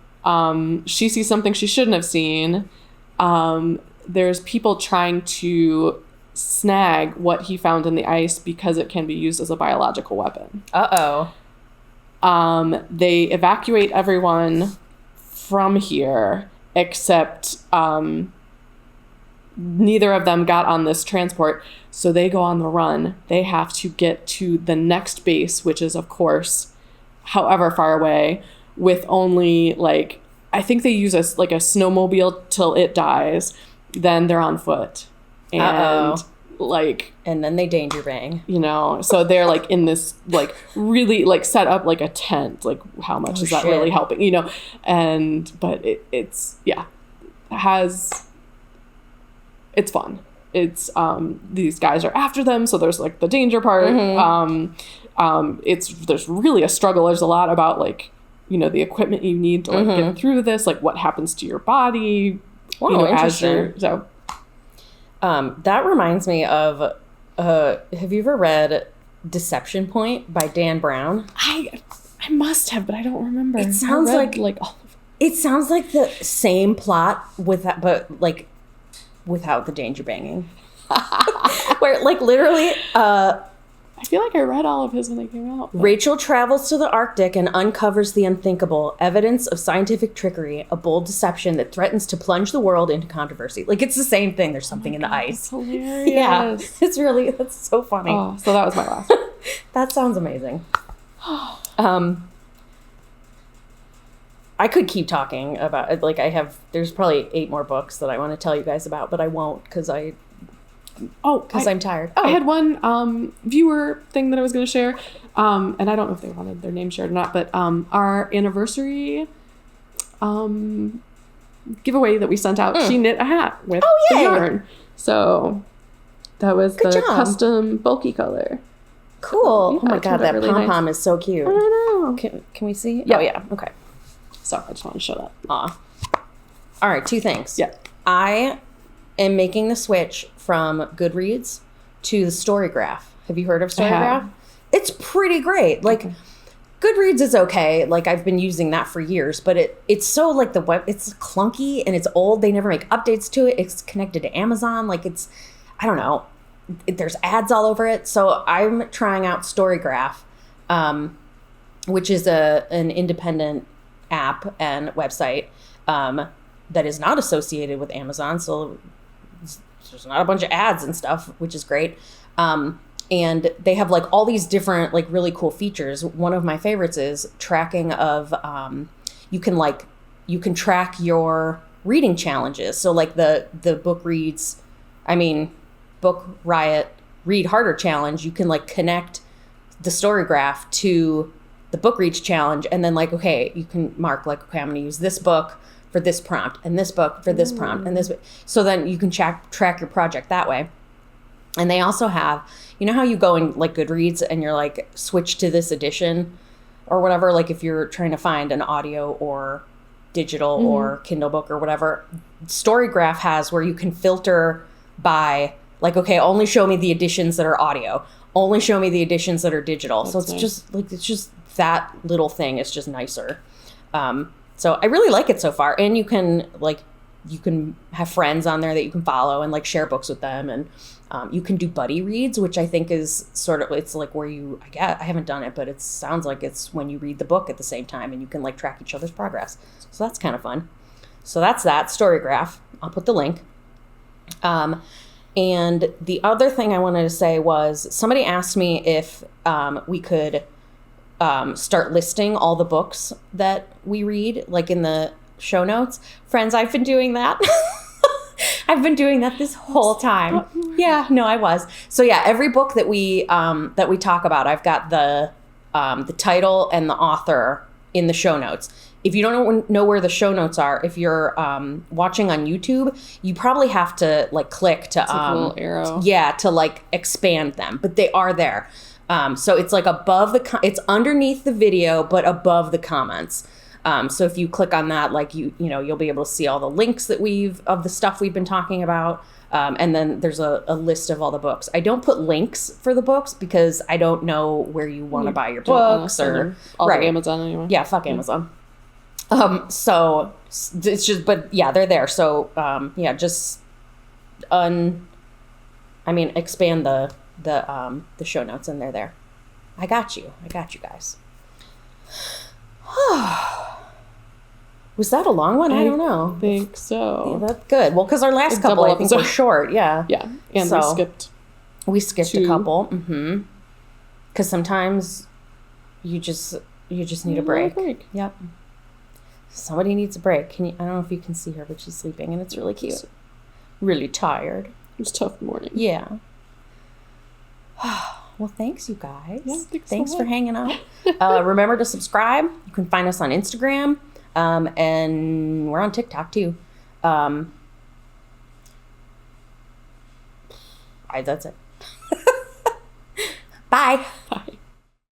She sees something she shouldn't have seen. There's people trying to snag what he found in the ice because it can be used as a biological weapon. Uh-oh. They evacuate everyone from here, except neither of them got on this transport, so they go on the run. They have to get to the next base, which is, of course, however far away, with only, like, I think they use a snowmobile till it dies. Then they're on foot. And and then they danger bang. You know, so they're like in this like really like set up like a tent. Like, how much is that really helping? You know, but it's fun. It's these guys are after them, so there's like the danger part. There's really a struggle. There's a lot about like, you know, the equipment you need to like get through this, like what happens to your body. Wow, you know, interesting. That reminds me of have you ever read Deception Point by Dan Brown? I must have, but I don't remember. It sounds like all of it. It sounds like the same plot but like without the danger banging. Where like literally I feel like I read all of his when they came out. But. Rachel travels to the Arctic and uncovers the unthinkable, evidence of scientific trickery, a bold deception that threatens to plunge the world into controversy. Like, it's the same thing. There's something in the ice. That's hilarious. Yeah, that's so funny. Oh, so that was my last. That sounds amazing. I could keep talking about it. Like, there's probably 8 more books that I want to tell you guys about, but I won't because I'm tired. I had one viewer thing that I was going to share, and I don't know if they wanted their name shared or not, but our anniversary giveaway that we sent out, she knit a hat with the yarn. So That was Good the job. custom bulky color. Cool. Yeah, Oh my it God, turned out that really pom-pom nice. is so cute. I know. Can we see? Yeah. Oh, yeah. Okay. So I just want to show that. Aw. All right, 2 things. Yeah. I am making the switch from Goodreads to the Storygraph. Have you heard of Storygraph? It's pretty great. Like, Goodreads is okay. Like, I've been using that for years, but it's so, like, it's clunky and it's old. They never make updates to it. It's connected to Amazon. Like, I don't know. There's ads all over it. So I'm trying out Storygraph, which is an independent app and website that is not associated with Amazon. So there's not a bunch of ads and stuff, which is great. And they have like all these different like really cool features. One of my favorites is tracking of you can track your reading challenges. So like the Book Riot Read Harder challenge, you can like connect the Storygraph to the Book Reads challenge, and then like, okay, you can mark like, okay, I'm going to use this book for this prompt and this book for this prompt and this. So then you can track your project that way. And they also have, you know how you go in like Goodreads and you're like, switch to this edition or whatever, like if you're trying to find an audio or digital or Kindle book or whatever, Storygraph has where you can filter by like, okay, only show me the editions that are audio, only show me the editions that are digital. So it's nice. It's just that little thing is just nicer. So I really like it so far. And you can have friends on there that you can follow and like share books with them. And you can do buddy reads, which I think is sort of, it's like where I haven't done it, but it sounds like it's when you read the book at the same time and you can like track each other's progress. So that's kind of fun. So that's that, Storygraph. I'll put the link. And the other thing I wanted to say was somebody asked me if we could start listing all the books that we read, like in the show notes. Friends, I've been doing that. I've been doing that this whole time. Yeah, no, I was. So yeah, every book that we talk about, I've got the title and the author in the show notes. If you don't know where the show notes are, if you're watching on YouTube, you probably have to like click to like a little arrow. Yeah, to like expand them, but they are there. So it's like above it's underneath the video, but above the comments. So if you click on that, like you'll be able to see all the links of the stuff we've been talking about. And then there's a list of all the books. I don't put links for the books because I don't know where you want to buy your books or all right. Amazon anyway. Yeah, fuck Amazon. So it's just, but yeah, they're there. So yeah, just expand the show notes and they're there. I got you guys. Was that a long one? I don't know. I think so. Yeah, that's good. Well, because our last couple I think were short. Yeah. Yeah. And we skipped a couple. Mm-hmm. Because sometimes you just need a break. Yep. Somebody needs a break. I don't know if you can see her, but she's sleeping and it's really cute. Really tired. It was a tough morning. Yeah. Well, thanks, you guys. Yeah, thanks for hanging out. Remember to subscribe. You can find us on Instagram. And we're on TikTok too. That's it. Bye. Bye.